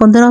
15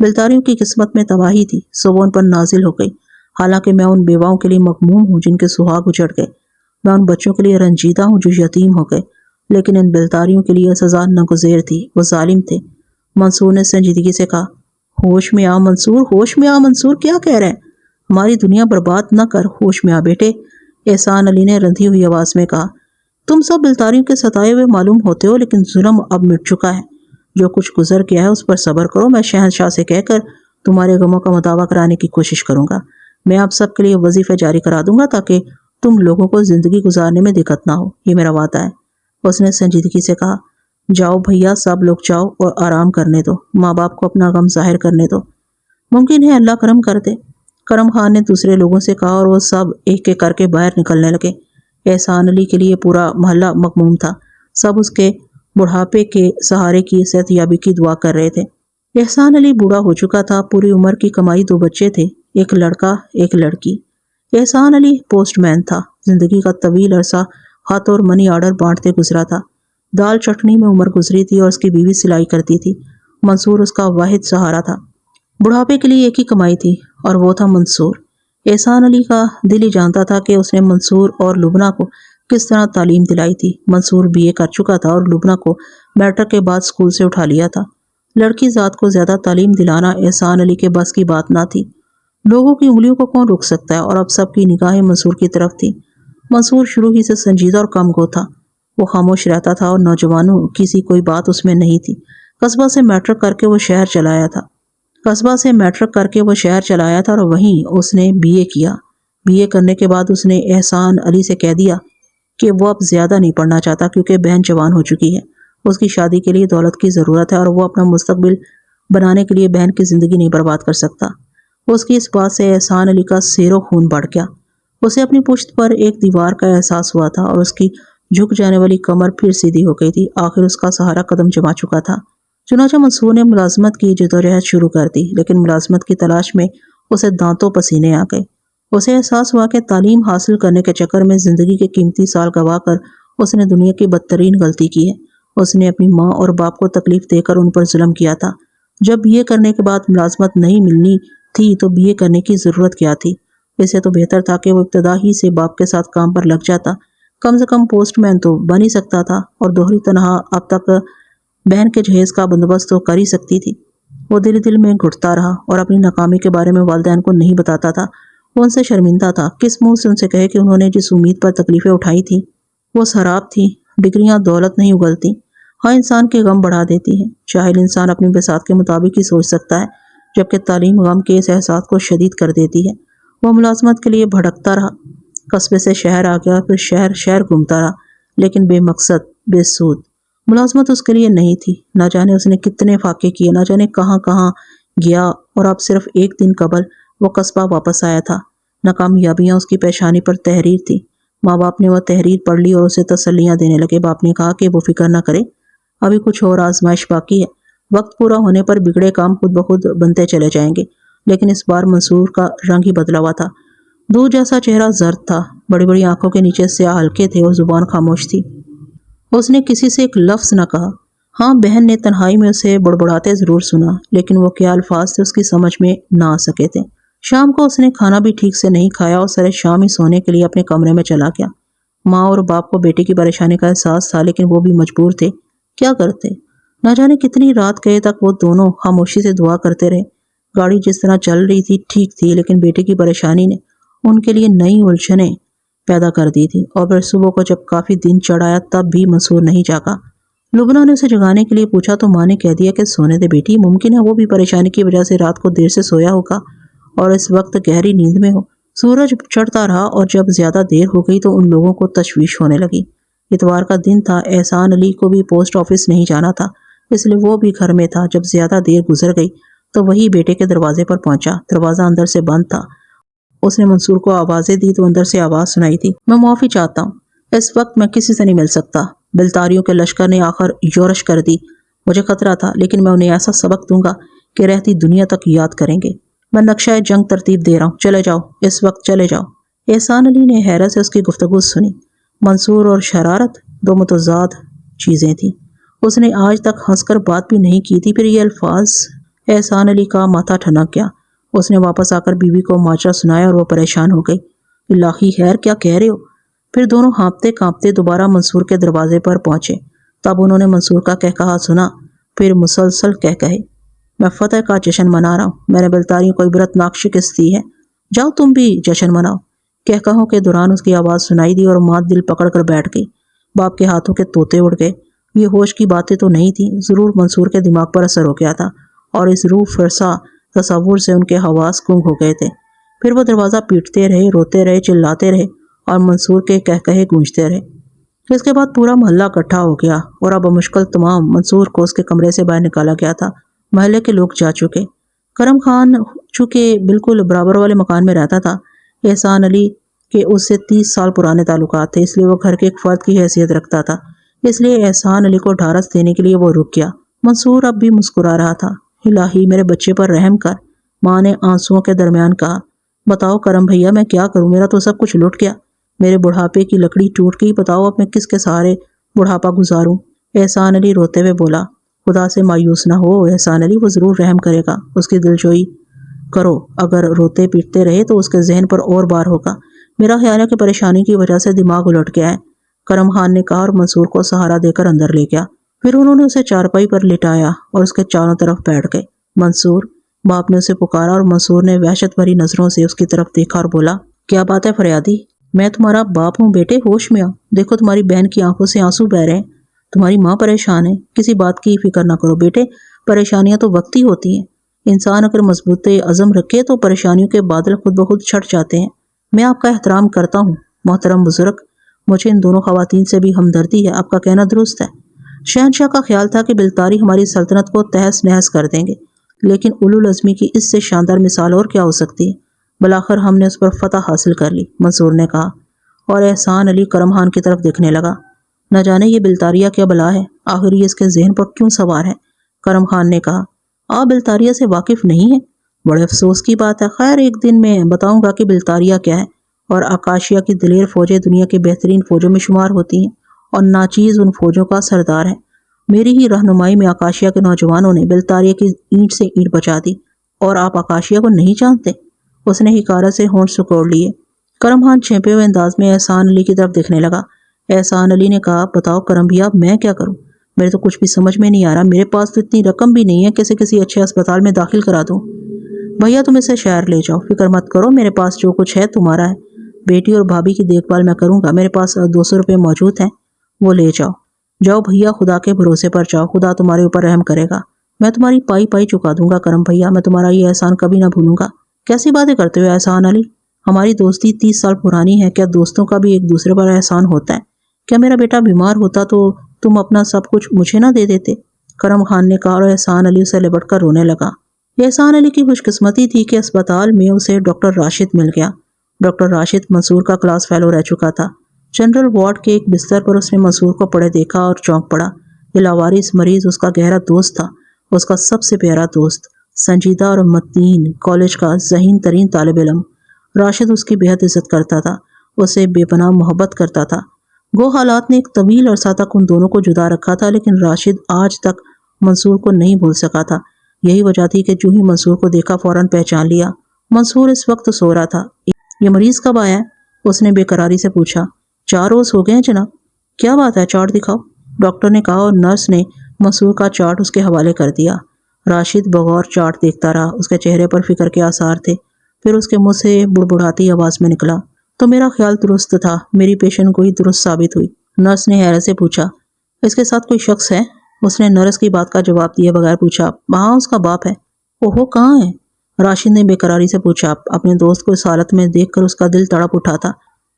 بلتاریوں کی قسمت میں تباہی تھی، سو وہ ان پر نازل ہو گئی۔ حالانکہ میں ان بیواؤں کے لیے مغموم ہوں جن کے سہاگ اجڑ گئے، میں ان بچوں کے لیے رنجیدہ ہوں جو یتیم ہو گئے، لیکن ان بلتاریوں کے لیے سزا ناگزیر تھی، وہ ظالم تھے۔ منصور نے سنجیدگی سے کہا، ہوش میں آ منصور، ہوش میں آ منصور، کیا کہہ رہے ہیں؟ ہماری دنیا برباد نہ کر، ہوش میں آ بیٹے۔ احسان علی نے رندھی ہوئی آواز میں کہا، تم سب بلتاریوں کے ستائے ہوئے معلوم ہوتے ہو، لیکن ظلم اب مٹ چکا ہے۔ جو کچھ گزر گیا ہے اس پر صبر کرو، میں شہنشاہ سے کہہ کر تمہارے غموں کا مداوع کرانے کی کوشش کروں گا۔ میں آپ سب کے لیے وظیفے جاری کرا دوں گا تاکہ تم لوگوں کو زندگی گزارنے میں دقت نہ ہو، یہ میرا وعدہ ہے۔ اس نے سنجیدگی سے کہا، جاؤ بھیا، سب لوگ جاؤ اور آرام کرنے دو، ماں باپ کو اپنا غم ظاہر کرنے دو، ممکن ہے اللہ کرم کر دے۔ کرم خان نے دوسرے لوگوں سے کہا اور وہ سب ایک ایک کر کے باہر نکلنے لگے۔ احسان علی کے لیے پورا محلہ مغموم تھا، سب اس کے بڑھاپے کے سہارے کی صحت یابی کی دعا کر رہے تھے۔ احسان علی بوڑھا ہو چکا تھا، پوری عمر کی کمائی 2 بچے تھے، ایک لڑکا ایک لڑکی۔ احسان علی پوسٹ مین تھا، زندگی کا طویل عرصہ خط اور منی آرڈر بانٹتے گزرا تھا۔ دال چٹنی میں عمر گزری تھی اور اس کی بیوی سلائی کرتی تھی، منصور اس کا واحد سہارا تھا۔ بڑھاپے کے لیے ایک ہی کمائی تھی اور وہ تھا منصور۔ احسان علی کا دل ہی جانتا تھا کہ اس نے منصور اور لبنہ کو کس طرح تعلیم دلائی تھی۔ منصور BA کر چکا تھا اور لبنہ کو میٹرک کے بعد اسکول سے اٹھا لیا تھا۔ لڑکی ذات کو زیادہ تعلیم دلانا احسان علی کے بس کی بات نہ تھی۔ لوگوں کی انگلیوں کو کون روک سکتا ہے، اور اب سب کی نگاہیں منصور کی طرف تھی۔ منصور شروع ہی سے سنجیدہ اور کم گو تھا، وہ خاموش رہتا تھا اور نوجوانوں کسی کوئی بات اس میں نہیں تھی۔ قصبہ سے میٹرک کر کے وہ شہر چلا آیا تھا اور وہیں اس نے BA کیا۔ BA کرنے کے بعد اس نے احسان علی سے کہہ دیا کہ وہ اب زیادہ نہیں پڑھنا چاہتا کیونکہ بہن جوان ہو چکی ہے، اس کی شادی کے لیے دولت کی ضرورت ہے اور وہ اپنا مستقبل بنانے کے لیے بہن کی زندگی نہیں برباد کر سکتا۔ اس کی اس بات سے احسان علی کا سیر و خون بڑھ گیا۔ اسے اپنی پشت پر ایک دیوار کا احساس ہوا تھا اور اس کی جھک جانے والی کمر پھر سیدھی ہو گئی تھی، آخر اس کا سہارا قدم جما چکا تھا۔ چنانچہ منصور نے ملازمت کی جدوجہد شروع کر دی، لیکن ملازمت کی تلاش میں اسے دانتوں پسینے آ گئے۔ اسے احساس ہوا کہ تعلیم حاصل کرنے کے چکر میں زندگی کے قیمتی سال گنوا کر اس نے دنیا کی بدترین غلطی کی ہے۔ اس نے اپنی ماں اور باپ کو تکلیف دے کر ان پر ظلم کیا تھا۔ جب BA کرنے کے بعد ملازمت نہیں ملنی تھی تو BA کرنے کی ضرورت کیا تھی؟ اسے تو بہتر تھا کہ وہ ابتدا ہی سے باپ کے ساتھ کام پر لگ جاتا، کم سے کم پوسٹ مین تو بن ہی سکتا تھا، اور دوہری تنہا اب تک بہن کے جہیز کا بندوبست تو کر ہی سکتی تھی۔ وہ دل میں گھٹتا رہا اور اپنی ناکامی کے بارے میں والدین کو نہیں بتاتا تھا۔ وہ ان سے شرمندہ تھا، کس منہ سے ان سے کہے کہ انہوں نے جس امید پر تکلیفیں اٹھائی تھی وہ سراب تھی۔ ڈگریاں دولت نہیں اگلتی، ہاں انسان کے غم بڑھا دیتی ہیں۔ جاہل انسان اپنی بساط کے مطابق ہی سوچ سکتا ہے، جبکہ تعلیم غم کے اس احساس کو شدید کر دیتی ہے۔ وہ ملازمت کے لیے بھٹکتا رہا، قصبے سے شہر آ گیا، پھر شہر گھومتا رہا، لیکن بے مقصد، بے سود۔ ملازمت اس کے لیے نہیں تھی، نہ جانے اس نے کتنے فاقے کیے، نہ جانے کہاں کہاں گیا، اور اب صرف ایک دن قبل وہ قصبہ واپس آیا تھا۔ ناکامیابیاں اس کی پیشانی پر تحریر تھی۔ ماں باپ نے وہ تحریر پڑھ لی اور اسے تسلیاں دینے لگے۔ باپ نے کہا کہ وہ فکر نہ کرے، ابھی کچھ اور آزمائش باقی ہے، وقت پورا ہونے پر بگڑے کام خود بخود بنتے چلے جائیں گے۔ لیکن اس بار منصور کا رنگ ہی بدلا ہوا تھا۔ دودھ جیسا چہرہ زرد تھا، بڑی بڑی آنکھوں کے نیچے سیاہ حلقے تھے اور زبان خاموش تھی۔ اس نے کسی سے ایک لفظ نہ کہا۔ ہاں، بہن نے تنہائی میں اسے بڑبڑاتے ضرور سنا، لیکن وہ کیا الفاظ تھے اس کی سمجھ میں نہ آ سکے تھے۔ شام کو اس نے کھانا بھی ٹھیک سے نہیں کھایا اور سرے شام ہی سونے کے لیے اپنے کمرے میں چلا گیا۔ ماں اور باپ کو بیٹے کی پریشانی کا احساس تھا، لیکن وہ بھی مجبور تھے، کیا کرتے؟ نہ جانے کتنی رات گئے تک وہ دونوں خاموشی سے دعا کرتے رہے۔ گاڑی جس طرح چل رہی تھی ٹھیک تھی، لیکن بیٹے کی پریشانی نے ان کے لیے نئی الجھنیں پیدا کر دی تھی۔ اور پھر صبح کو جب کافی دن چڑھ آیا تب بھی منصور نہیں جاگا۔ لبنہ نے اسے جگانے کے لیے پوچھا تو ماں نے کہہ دیا کہ سونے دے بیٹی، ممکن ہے وہ بھی پریشانی کی وجہ سے رات کو دیر سے سویا ہوگا اور اس وقت گہری نیند میں ہو۔ سورج چڑھتا رہا اور جب زیادہ دیر ہو گئی تو ان لوگوں کو تشویش ہونے لگی۔ اتوار کا دن تھا، احسان علی کو بھی پوسٹ آفس نہیں جانا تھا، اس لیے وہ بھی گھر میں تھا۔ جب زیادہ دیر گزر گئی تو وہی بیٹے کے دروازے پر پہنچا۔ دروازہ اندر سے بند تھا۔ اس نے منصور کو آوازیں دی تو اندر سے آواز سنائی تھی، میں معافی چاہتا ہوں، اس وقت میں کسی سے نہیں مل سکتا۔ بلتاریوں کے لشکر نے آخر یورش کر دی۔ مجھے خطرہ تھا، لیکن میں انہیں ایسا سبق دوں گا کہ رہتی دنیا تک یاد کریں گے۔ میں نقشہ جنگ ترتیب دے رہا ہوں، چلے جاؤ، اس وقت چلے جاؤ۔ احسان علی نے حیرت سے اس کی گفتگو سنی۔ منصور اور شرارت دو متضاد چیزیں تھیں۔ اس نے آج تک ہنس کر بات بھی نہیں کی تھی، پھر یہ الفاظ احسان علی کا ماتھا ٹھنک گیا۔ اس نے واپس آ کر بیوی کو ماجرا سنایا اور وہ پریشان ہو گئی۔ الہی خیر، کیا کہہ رہے ہو؟ پھر دونوں ہانپتے کانپتے دوبارہ منصور کے دروازے پر پہنچے۔ تب انہوں نے منصور کا کہکہا سنا، پھر مسلسل کہے، میں فتح کا جشن منا رہا ہوں، میں نے بلتاریوں کو عبرتناک شکست دی ہے، جاؤ تم بھی جشن مناؤ۔ کہکہوں کے دوران اس کی آواز سنائی دی اور ماں دل پکڑ کر بیٹھ گئی۔ باپ کے ہاتھوں کے طوطے اڑ گئے۔ یہ ہوش کی باتیں تو نہیں تھیں، ضرور منصور کے دماغ پر اثر ہو گیا تھا، اور اس روح فرسا تصور سے ان کے حواس گنگ ہو گئے تھے۔ پھر وہ دروازہ پیٹتے رہے، روتے رہے، چلاتے رہے، اور منصور کے کہکہے گونجتے رہے۔ اس کے بعد پورا محلہ اکٹھا ہو گیا اور اب بمشکل تمام منصور کو اس کے کمرے سے باہر نکالا گیا تھا۔ محلے کے لوگ جا چکے۔ کرم خان چونکہ بالکل برابر والے مکان میں رہتا تھا، احسان علی کے اس سے 30 سال پرانے تعلقات تھے، اس لیے وہ گھر کے ایک فرد کی حیثیت رکھتا تھا۔ اس لیے احسان علی کو ڈھارس دینے کے لیے وہ رک گیا۔ منصور اب بھی مسکرا رہا تھا۔ الہی میرے بچے پر رحم کر، ماں نے آنسوؤں کے درمیان کہا۔ بتاؤ کرم بھیا، میں کیا کروں، میرا تو سب کچھ لٹ گیا، میرے بڑھاپے کی لکڑی ٹوٹ گئی، بتاؤ اب میں کس کے سہارے بڑھاپا گزاروں؟ احسان علی روتے ہوئے بولا۔ خدا سے مایوس نہ ہو احسان علی، وہ ضرور رحم کرے گا، اس کی دلجوئی کرو، اگر روتے پیٹتے رہے تو اس کے ذہن پر اور بار ہوگا۔ میرا خیال ہے کہ پریشانی کی وجہ سے دماغ الٹ گیا ہے، کرم خان نے کہا اور منصور کو سہارا دے کر اندر لے گیا۔ پھر انہوں نے اسے چارپائی پر لٹایا اور اس کے چاروں طرف بیٹھ گئے۔ منصور، باپ نے اسے پکارا اور منصور نے وحشت بھری نظروں سے اس کی طرف دیکھا اور بولا، کیا بات ہے فریادی؟ میں تمہارا باپ ہوں بیٹے، ہوش میں آؤ، دیکھو تمہاری بہن کی آنکھوں سے آنسو بہ رہے ہیں، تمہاری ماں پریشان ہے، کسی بات کی فکر نہ کرو بیٹے، پریشانیاں تو وقتی ہوتی ہیں، انسان اگر مضبوط عزم رکھے تو پریشانیوں کے بادل خود بخود چھٹ جاتے ہیں۔ میں آپ کا احترام کرتا ہوں محترم بزرگ، مجھے ان دونوں خواتین سے بھی ہمدردی ہے، آپ کا کہنا درست ہے۔ شہنشاہ کا خیال تھا کہ بلتاری ہماری سلطنت کو تہس نہس کر دیں گے، لیکن اولو العزمی کی اس سے شاندار مثال اور کیا ہو سکتی ہے؟ بلاخر ہم نے اس پر فتح حاصل کر لی، منصور نے کہا، اور احسان علی کرم خان کی طرف دیکھنے لگا۔ نہ جانے یہ بلتاریہ کیا بلا ہے، آخر یہ اس کے ذہن پر کیوں سوار ہے؟ کرم خان نے کہا، آپ بلتاریہ سے واقف نہیں ہیں؟ بڑے افسوس کی بات ہے، خیر ایک دن میں بتاؤں گا کہ بلتاریہ کیا ہے، اور آکاشیا کی دلیر فوجیں دنیا کی بہترین فوجوں میں شمار ہوتی ہیں، اور ناچیز ان فوجوں کا سردار ہے۔ میری ہی رہنمائی میں آکاشیا کے نوجوانوں نے بلتاریہ کی اینٹ سے اینٹ بچا دی، اور آپ آکاشیا کو نہیں جانتے؟ اس نے حقارت سے ہونٹ سکوڑ لیے۔ کرم خان چھپے ہوئے انداز میں احسان علی کی طرف دیکھنے لگا۔ احسان علی نے کہا، بتاؤ کرم بھیا، میں کیا کروں؟ میرے تو کچھ بھی سمجھ میں نہیں آ رہا، میرے پاس تو اتنی رقم بھی نہیں ہے کہ کسی اچھے اسپتال میں داخل کرا دوں۔ بھیا تم اسے شہر لے جاؤ، فکر مت کرو، میرے پاس جو کچھ ہے تمہارا ہے، بیٹی اور بھابھی کی دیکھ بھال میں کروں گا، میرے پاس 200 روپے موجود ہیں، وہ لے جاؤ۔ جاؤ بھیا، خدا کے بھروسے پر جاؤ، خدا تمہارے اوپر رحم کرے گا، میں تمہاری پائی پائی چکا دوں گا کرم بھیا، میں تمہارا یہ احسان کبھی نہ بھولوں گا۔ کیسی باتیں کرتے ہو احسان علی؟ ہماری دوستی 30 سال پرانی ہے، کیا دوستوں کا بھی ایک دوسرے پر احسان ہوتا ہے؟ کیا میرا بیٹا بیمار ہوتا تو تم اپنا سب کچھ مجھے نہ دے دیتے؟ کرم خان نے کہا اور احسان علی اسے لپٹ کر رونے لگا۔ احسان علی کی خوش قسمتی تھی کہ اسپتال میں اسے ڈاکٹر راشد مل گیا۔ ڈاکٹر راشد منصور کا کلاس فیلو رہ چکا تھا۔ جنرل وارڈ کے ایک بستر پر اس نے منصور کو پڑے دیکھا اور چونک پڑا۔ یہ لاوارث مریض اس کا گہرا دوست تھا، اس کا سب سے پیارا دوست، سنجیدہ اور متین کالج کا ذہین ترین طالب علم۔ راشد اس کی بہت عزت کرتا تھا، اسے بے پناہ محبت کرتا تھا۔ گو حالات نے ایک طویل عرصہ تک ان دونوں کو جدا رکھا تھا، لیکن راشد آج تک منصور کو نہیں بھول سکا تھا۔ یہی وجہ تھی کہ جو ہی منصور کو دیکھا فوراً پہچان لیا۔ منصور اس وقت سو رہا تھا۔ یہ مریض کب آیا ہے؟ اس نے بے قراری سے پوچھا۔ 4 روز ہو گئے ہیں جناب۔ کیا بات ہے، چارٹ دکھاؤ، ڈاکٹر نے کہا، اور نرس نے منصور کا چارٹ اس کے حوالے کر دیا۔ راشد بغور چارٹ دیکھتا رہا، اس کے چہرے پر فکر کے آثار تھے۔ پھر اس کے منہ سے بڑبڑاتی آواز میں نکلا، تو میرا خیال درست تھا، میری پیشن گوئی درست ثابت ہوئی۔ نرس نے حیرت سے پوچھا، اس کے ساتھ کوئی شخص ہے؟ اس نے نرس کی بات کا جواب دیے بغیر پوچھا، ہاں اس کا باپ ہے۔ اوہو، کہاں ہے؟ راشد نے بے قراری سے پوچھا۔ اپنے دوست کو اس حالت میں دیکھ کر اس کا دل تڑپ اٹھا تھا۔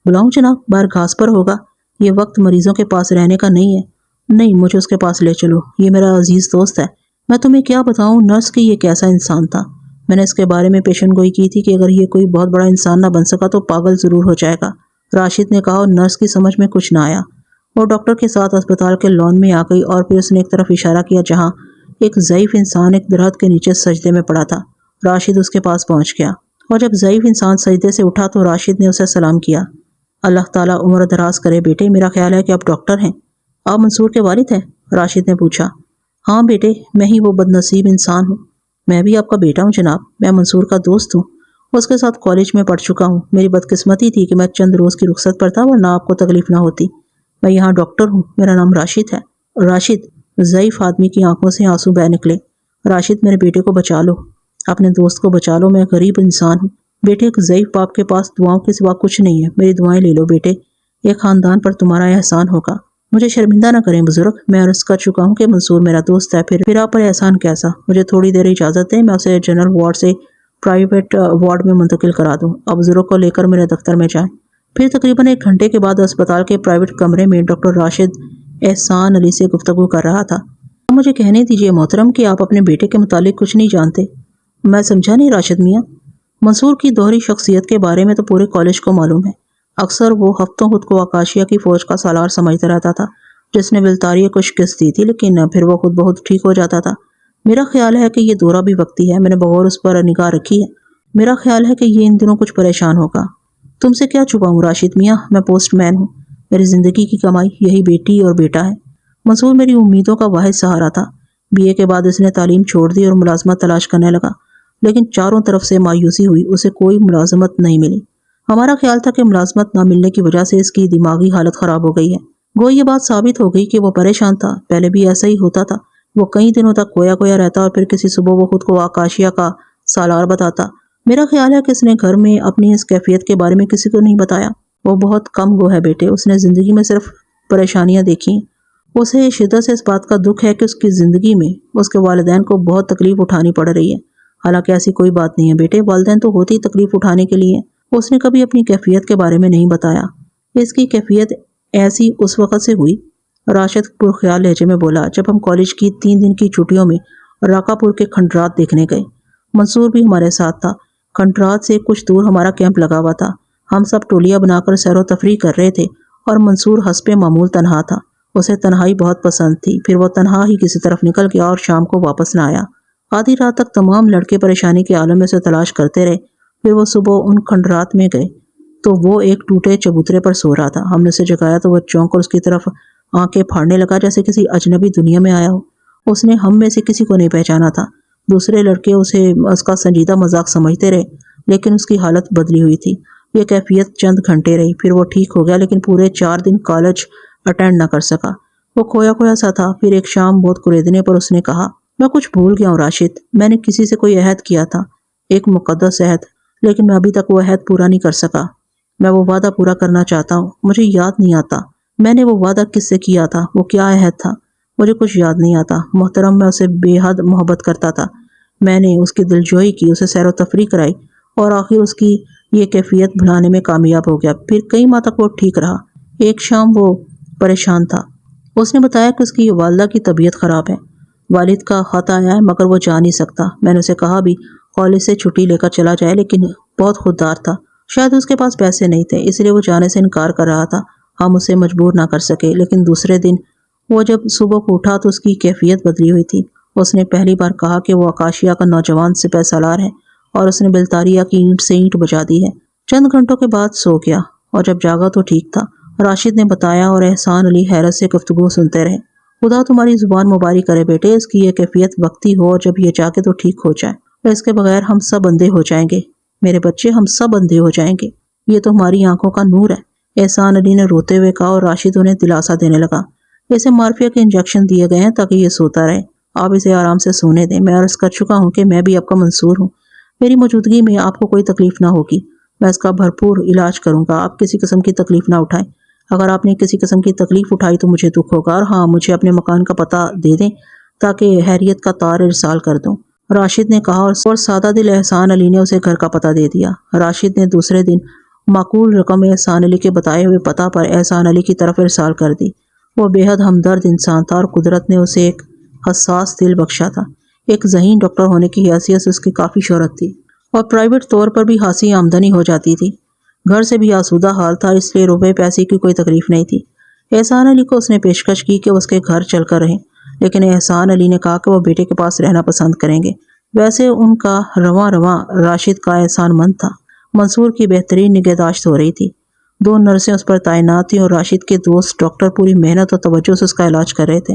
بلاؤں جناب؟ باہر گھاس پر ہوگا، یہ وقت مریضوں کے پاس رہنے کا نہیں ہے۔ نہیں، مجھے اس کے پاس لے چلو، یہ میرا عزیز دوست ہے۔ میں تمہیں کیا بتاؤں نرس کہ یہ کیسا انسان تھا۔ میں نے اس کے بارے میں پیشن گوئی کی تھی کہ اگر یہ کوئی بہت بڑا انسان نہ بن سکا تو پاگل ضرور ہو جائے گا۔ راشد نے کہا اور نرس کی سمجھ میں کچھ نہ آیا۔ وہ ڈاکٹر کے ساتھ اسپتال کے لان میں آ گئی اور پھر اس نے ایک طرف اشارہ کیا جہاں ایک ضعیف انسان ایک درخت کے نیچے سجدے میں پڑا تھا۔ راشد اس کے پاس پہنچ گیا اور جب ضعیف انسان سجدے سے اٹھا تو راشد نے اسے سلام کیا۔ اللہ تعالیٰ عمر دراز کرے بیٹے، میرا خیال ہے کہ آپ ڈاکٹر ہیں۔ آپ منصور کے والد ہیں؟ راشد نے پوچھا۔ ہاں بیٹے، میں ہی وہ بد نصیب انسان ہوں۔ میں بھی آپ کا بیٹا ہوں جناب، میں منصور کا دوست ہوں، اس کے ساتھ کالج میں پڑھ چکا ہوں۔ میری بدقسمتی تھی کہ میں چند روز کی رخصت پر تھا، ورنہ آپ کو تکلیف نہ ہوتی۔ میں یہاں ڈاکٹر ہوں، میرا نام راشد ہے۔ راشد، ضعیف آدمی کی آنکھوں سے آنسو بہہ نکلے۔ راشد، میرے بیٹے کو بچا لو، اپنے دوست کو بچا لو، میں غریب انسان ہوں۔ بیٹے، ایک ضعیف باپ کے پاس دعاؤں کے سوا کچھ نہیں ہے، میری دعائیں لے لو بیٹے، ایک خاندان پر تمہارا احسان ہوگا۔ مجھے شرمندہ نہ کریں بزرگ، میں عرض کر چکا ہوں کہ منصور میرا دوست ہے، پھر آپ پر احسان کیسا؟ مجھے تھوڑی دیر اجازت دیں، میں اسے جنرل وارڈ سے پرائیویٹ وارڈ میں منتقل کرا دوں۔ اب بزرگ کو لے کر میرے دفتر میں جائیں۔ پھر تقریباً 1 گھنٹے کے بعد اسپتال کے پرائیویٹ کمرے میں ڈاکٹر راشد احسان علی سے گفتگو کر رہا تھا۔ مجھے کہنے دیجیے محترم کہ آپ اپنے بیٹے کے متعلق کچھ نہیں جانتے۔ میں سمجھا نہیں راشد میاں۔ منصور کی دوہری شخصیت کے بارے میں تو پورے کالج کو معلوم ہے۔ اکثر وہ ہفتوں خود کو آکاشیا کی فوج کا سالار سمجھتا رہتا تھا، جس نے بلتاریہ کو شکست دی تھی، لیکن پھر وہ خود بہت ٹھیک ہو جاتا تھا۔ میرا خیال ہے کہ یہ دورہ بھی وقتی ہے، میں نے بغور اس پر نگاہ رکھی ہے۔ میرا خیال ہے کہ یہ ان دنوں کچھ پریشان ہوگا۔ تم سے کیا چھپاؤں راشد میاں، میں پوسٹ مین ہوں، میری زندگی کی کمائی یہی بیٹی اور بیٹا ہے۔ منصور میری امیدوں کا واحد سہارا تھا۔ BA کے بعد اس نے تعلیم چھوڑ دی اور ملازمت تلاش کرنے لگا، لیکن چاروں طرف سے مایوسی ہوئی، اسے کوئی ملازمت نہیں ملی۔ ہمارا خیال تھا کہ ملازمت نہ ملنے کی وجہ سے اس کی دماغی حالت خراب ہو گئی ہے۔ گو یہ بات ثابت ہو گئی کہ وہ پریشان تھا، پہلے بھی ایسا ہی ہوتا تھا۔ وہ کئی دنوں تک کھویا رہتا اور پھر کسی صبح وہ خود کو آکاشیا کا سالار بتاتا۔ میرا خیال ہے کہ اس نے گھر میں اپنی اس کیفیت کے بارے میں کسی کو نہیں بتایا۔ وہ بہت کم گو ہے بیٹے، اس نے زندگی میں صرف پریشانیاں دیکھی۔ اسے شدت سے اس بات کا دکھ ہے کہ اس کی زندگی میں اس کے والدین کو بہت تکلیف اٹھانی پڑ رہی ہے۔ حالانکہ ایسی کوئی بات نہیں ہے بیٹے، والدین تو ہوتی تکلیف اٹھانے کے لیے۔ اس نے کبھی اپنی کیفیت کے بارے میں نہیں بتایا۔ اس کی کیفیت ایسی اس وقت سے ہوئی، راشد پرخیال لہجے میں بولا، جب ہم کالج کی 3 دن کی چھٹیوں میں راکا پور کے کھنڈرات دیکھنے گئے۔ منصور بھی ہمارے ساتھ تھا۔ کھنڈرات سے کچھ دور ہمارا کیمپ لگا ہوا تھا۔ ہم سب ٹولیاں بنا کر سیر و تفریح کر رہے تھے اور منصور حسب معمول تنہا تھا۔ اسے تنہائی بہت پسند تھی۔ پھر وہ تنہا ہی کسی طرف نکل گیا اور شام کو واپس نہ آیا۔ آدھی رات تک تمام لڑکے پریشانی کے عالم میں اسے تلاش کرتے رہے۔ پھر وہ صبح ان کھنڈرات میں گئے تو وہ ایک ٹوٹے چبوترے پر سو رہا تھا۔ ہم نے اسے جگایا تو وہ چونک کر اس کی طرف آنکھیں پھاڑنے لگا جیسے کسی اجنبی دنیا میں آیا ہو۔ اس نے ہم میں سے کسی کو نہیں پہچانا تھا۔ دوسرے لڑکے اس کا سنجیدہ مذاق سمجھتے رہے، لیکن اس کی حالت بدلی ہوئی تھی۔ یہ کیفیت چند گھنٹے رہی، پھر وہ ٹھیک ہو گیا، لیکن پورے 4 دن کالج اٹینڈ نہ کر سکا۔ وہ کھویا سا تھا۔ پھر ایک شام بہت کریدنے پر اس نے کہا، میں کچھ بھول گیا ہوں راشد، میں نے کسی سے کوئی عہد کیا تھا، ایک مقدس عہد، لیکن میں ابھی تک وہ عہد پورا نہیں کر سکا۔ میں وہ وعدہ پورا کرنا چاہتا ہوں، مجھے یاد نہیں آتا میں نے وہ وعدہ کس سے کیا تھا، وہ کیا عہد تھا، مجھے کچھ یاد نہیں آتا۔ محترم، میں اسے بے حد محبت کرتا تھا۔ میں نے اس کی دلجوئی کی، اسے سیر و تفریح کرائی اور آخر اس کی یہ کیفیت بھلانے میں کامیاب ہو گیا۔ پھر کئی ماہ تک وہ ٹھیک رہا۔ ایک شام وہ پریشان تھا۔ اس نے بتایا کہ اس کی والدہ کی طبیعت خراب ہے، والد کا خط آیا ہے مگر وہ جا نہیں سکتا۔ میں نے اسے کہا بھی کالج سے چھٹی لے کر چلا جائے، لیکن بہت خوددار تھا، شاید اس کے پاس پیسے نہیں تھے، اس لیے وہ جانے سے انکار کر رہا تھا۔ ہم اسے مجبور نہ کر سکے، لیکن دوسرے دن وہ جب صبح کو اٹھا تو اس کی کیفیت بدلی ہوئی تھی۔ اس نے پہلی بار کہا کہ وہ آکاشیا کا نوجوان سپہ سالار ہے اور اس نے بلتاریہ کی اینٹ سے اینٹ بجا دی ہے۔ چند گھنٹوں کے بعد سو گیا اور جب جاگا تو ٹھیک تھا، راشد نے بتایا، اور احسان علی حیرت سے گفتگو سنتے رہے۔ خدا تمہاری زبان مبارک کرے بیٹے، اس کی یہ کیفیت وقتی ہو اور جب یہ چاہے تو ٹھیک ہو جائے، اس کے بغیر ہم سب اندھے ہو جائیں گے۔ میرے بچے، ہم سب اندھے ہو جائیں گے، یہ تو ہماری آنکھوں کا نور ہے، احسان علی نے روتے ہوئے کہا، اور راشد انہیں دلاسا دینے لگا۔ اسے مارفیا کے انجیکشن دیے گئے ہیں تاکہ یہ سوتا رہے، آپ اسے آرام سے سونے دیں۔ میں عرض کر چکا ہوں کہ میں بھی آپ کا منصور ہوں، میری موجودگی میں آپ کو کوئی تکلیف نہ ہوگی، میں اس کا بھرپور علاج کروں گا، آپ کسی قسم کی تکلیف نہ اٹھائیں۔ اگر آپ نے کسی قسم کی تکلیف اٹھائی تو مجھے دکھ ہوگا، اور ہاں، مجھے اپنے مکان کا پتہ دے دیں تاکہ حیریت کا تار ارسال کر دوں، راشد نے کہا، اور سادہ دل احسان علی نے اسے گھر کا پتہ دے دیا۔ راشد نے دوسرے دن معقول رقم احسان علی کے بتائے ہوئے پتہ پر احسان علی کی طرف ارسال کر دی۔ وہ بے حد ہمدرد انسان تھا اور قدرت نے اسے ایک حساس دل بخشا تھا۔ ایک ذہین ڈاکٹر ہونے کی حیثیت سے اس کی کافی شہرت تھی اور پرائیویٹ طور پر بھی خاصی آمدنی ہو جاتی تھی۔ گھر سے بھی آسودہ حال تھا، اس لیے روپے پیسے کی کوئی تکلیف نہیں تھی۔ احسان علی کو اس نے پیشکش کی کہ وہ اس کے گھر چل کر رہیں، لیکن احسان علی نے کہا کہ وہ بیٹے کے پاس رہنا پسند کریں گے۔ ویسے ان کا رواں راشد کا احسان مند تھا۔ منصور کی بہترین نگہداشت ہو رہی تھی، 2 نرسیں اس پر تعینات تھیں اور راشد کے دوست ڈاکٹر پوری محنت اور توجہ سے اس کا علاج کر رہے تھے۔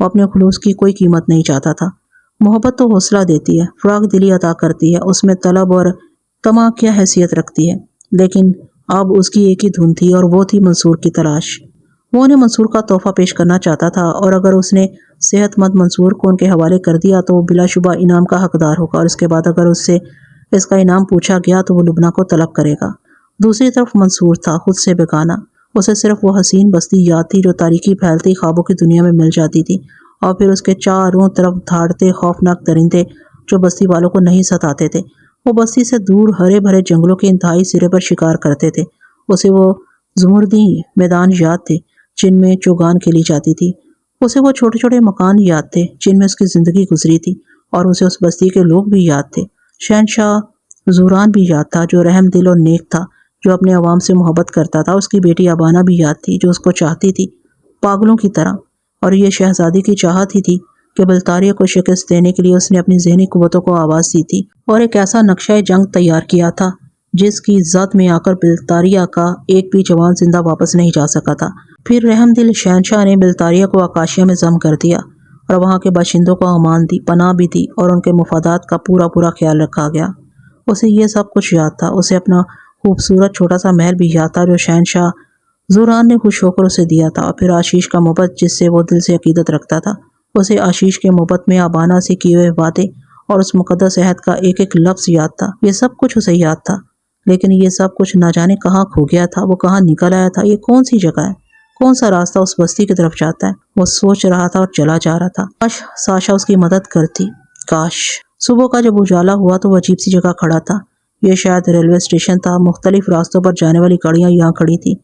وہ اپنے خلوص کی کوئی قیمت نہیں چاہتا تھا۔ محبت تو حوصلہ دیتی ہے، فراغ دلی عطا کرتی ہے، اس میں طلب اور طمع کیا حیثیت رکھتی ہے۔ لیکن اب اس کی ایک ہی دھن تھی اور وہ تھی منصور کی تلاش۔ وہ انہیں منصور کا تحفہ پیش کرنا چاہتا تھا، اور اگر اس نے صحت مند منصور کو ان کے حوالے کر دیا تو وہ بلا شبہ انعام کا حقدار ہوگا، اور اس کے بعد اگر اس سے اس کا انعام پوچھا گیا تو وہ لبنہ کو طلب کرے گا۔ دوسری طرف منصور تھا خود سے بیگانہ۔ اسے صرف وہ حسین بستی یاد تھی جو تاریکی پھیلتی خوابوں کی دنیا میں مل جاتی تھی، اور پھر اس کے چاروں طرف دھاڑتے خوفناک درندے جو بستی والوں کو نہیں ستاتے تھے۔ وہ بستی سے دور ہرے بھرے جنگلوں کے انتہائی سرے پر شکار کرتے تھے۔ اسے وہ زمردی میدان یاد تھے جن میں چوگان کھیلی جاتی تھی۔ اسے وہ چھوٹے چھوٹے مکان یاد تھے جن میں اس کی زندگی گزری تھی، اور اسے اس بستی کے لوگ بھی یاد تھے۔ شہنشاہ زوران بھی یاد تھا جو رحم دل اور نیک تھا، جو اپنے عوام سے محبت کرتا تھا۔ اس کی بیٹی ابانا بھی یاد تھی جو اس کو چاہتی تھی پاگلوں کی طرح، اور یہ شہزادی کی چاہت ہی تھی کہ بلتاریہ کو شکست دینے کے لیے اس نے اپنی ذہنی قوتوں کو آواز دی تھی اور ایک ایسا نقشہ جنگ تیار کیا تھا جس کی زد میں آ کر بلتاریہ کا ایک بھی جوان زندہ واپس نہیں جا سکا تھا۔ پھر رحم دل شہنشاہ نے بلتاریہ کو آکاشیہ میں ضم کر دیا اور وہاں کے باشندوں کو امان دی، پناہ بھی دی، اور ان کے مفادات کا پورا خیال رکھا گیا۔ اسے یہ سب کچھ یاد تھا۔ اسے اپنا خوبصورت چھوٹا سا محل بھی یاد تھا جو شہنشاہ زوران نے خوش ہو کر اسے دیا تھا، اور پھر آشیش کا محبت جس سے وہ دل سے عقیدت رکھتا تھا۔ اسے آشیش کے محبت میں ابانا سے کیے ہوئے وعدے اور اس مقدس عہد کا ایک ایک لفظ یاد تھا۔ یہ سب کچھ اسے یاد تھا، لیکن یہ سب کچھ نہ جانے کہاں کھو گیا تھا، وہ کہاں نکل آیا تھا، یہ کون سی جگہ ہے، کون سا راستہ اس بستی کی طرف جاتا ہے۔ وہ سوچ رہا تھا اور چلا جا رہا تھا۔ کاش ساشا اس کی مدد کرتی، کاش۔ صبح کا جب اجالا ہوا تو وہ عجیب سی جگہ کھڑا تھا۔ یہ شاید ریلوے اسٹیشن تھا۔ مختلف راستوں پر جانے والی گاڑیاں یہاں کھڑی تھیں۔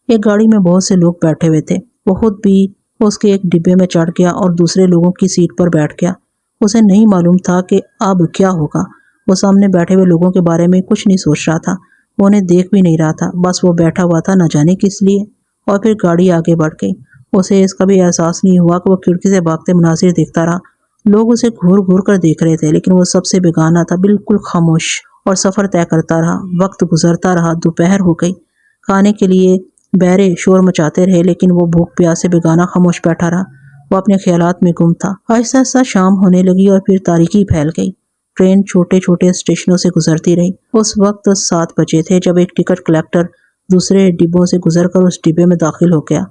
ایک گاڑی میں بہت سے لوگ بیٹھے ہوئے تھے۔ وہ خود بھی اس کے ایک ڈبے میں چڑھ گیا اور دوسرے لوگوں کی سیٹ پر بیٹھ گیا۔ اسے نہیں معلوم تھا کہ اب کیا ہوگا۔ وہ سامنے بیٹھے ہوئے لوگوں کے بارے میں کچھ نہیں سوچ رہا تھا، وہ انہیں دیکھ بھی نہیں رہا تھا، بس وہ بیٹھا ہوا تھا نہ جانے کس لیے۔ اور پھر گاڑی آگے بڑھ گئی۔ اسے اس کا بھی احساس نہیں ہوا کہ وہ کھڑکی سے بھاگتے مناظر دیکھتا رہا۔ لوگ اسے گھور گھور کر دیکھ رہے تھے، لیکن وہ سب سے بیگانہ تھا، بالکل خاموش، اور سفر طے کرتا رہا۔ وقت گزرتا رہا، دوپہر ہو گئی۔ کھانے کے لیے بہرے شور مچاتے رہے، لیکن وہ بھوک پیاس سے بیگانہ خاموش بیٹھا رہا۔ وہ اپنے خیالات میں گم تھا۔ آہستہ آہستہ شام ہونے لگی اور پھر تاریکی پھیل گئی۔ ٹرین چھوٹے چھوٹے اسٹیشنوں سے گزرتی رہی۔ اس وقت 7 بجے تھے جب ایک ٹکٹ کلیکٹر دوسرے ڈبوں سے گزر کر اس ڈبے میں داخل ہو گیا۔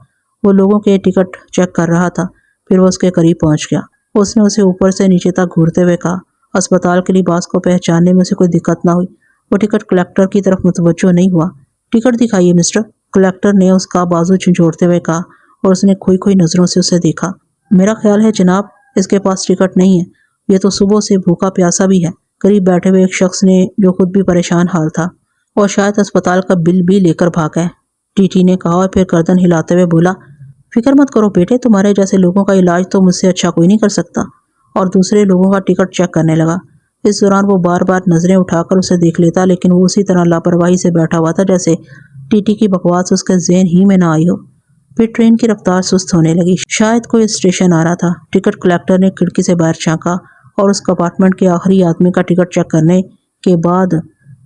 وہ لوگوں کے ٹکٹ چیک کر رہا تھا۔ پھر وہ اس کے قریب پہنچ گیا۔ اس نے اسے اوپر سے نیچے تک گھورتے ہوئے کہا۔ اسپتال کے لباس کو پہچاننے میں اسے کوئی دقت نہ ہوئی۔ وہ ٹکٹ کلیکٹر کی طرف متوجہ نہیں ہوا۔ ٹکٹ دکھائیے مسٹر، کلیکٹر نے اس کا بازو جھنجھوڑتے ہوئے کہا، اور اس نے کھوئی کھوئی نظروں سے اسے دیکھا۔ میرا خیال ہے جناب اس کے پاس ٹکٹ نہیں ہے، یہ تو صبح سے بھوکا پیاسا بھی ہے۔ قریب بیٹھے ہوئے ایک شخص نے جو خود بھی پریشان حال تھا اور شاید اسپتال کا بل بھی لے کر بھاگا ہے، ٹی ٹی نے کہا، اور پھر گردن ہلاتے ہوئے بولا، فکر مت کرو بیٹے، تمہارے جیسے لوگوں کا علاج تو مجھ سے اچھا کوئی نہیں کر سکتا، اور دوسرے لوگوں کا ٹکٹ چیک کرنے لگا۔ اس دوران وہ بار بار نظریں اٹھا کر اسے دیکھ لیتا، لیکن وہ اسی طرح لاپرواہی سے بیٹھا ہوا تھا جیسے ٹی ٹی کی بکواس اس کے ذہن ہی میں نہ آئی ہو۔ پھر ٹرین کی رفتار سست ہونے لگی۔ شاید کوئی اسٹیشن آ رہا تھا۔ ٹکٹ کلیکٹر نے کھڑکی سے باہر جھانکا اور اس کمپارٹمنٹ کے آخری آدمی کا ٹکٹ چیک کرنے کے بعد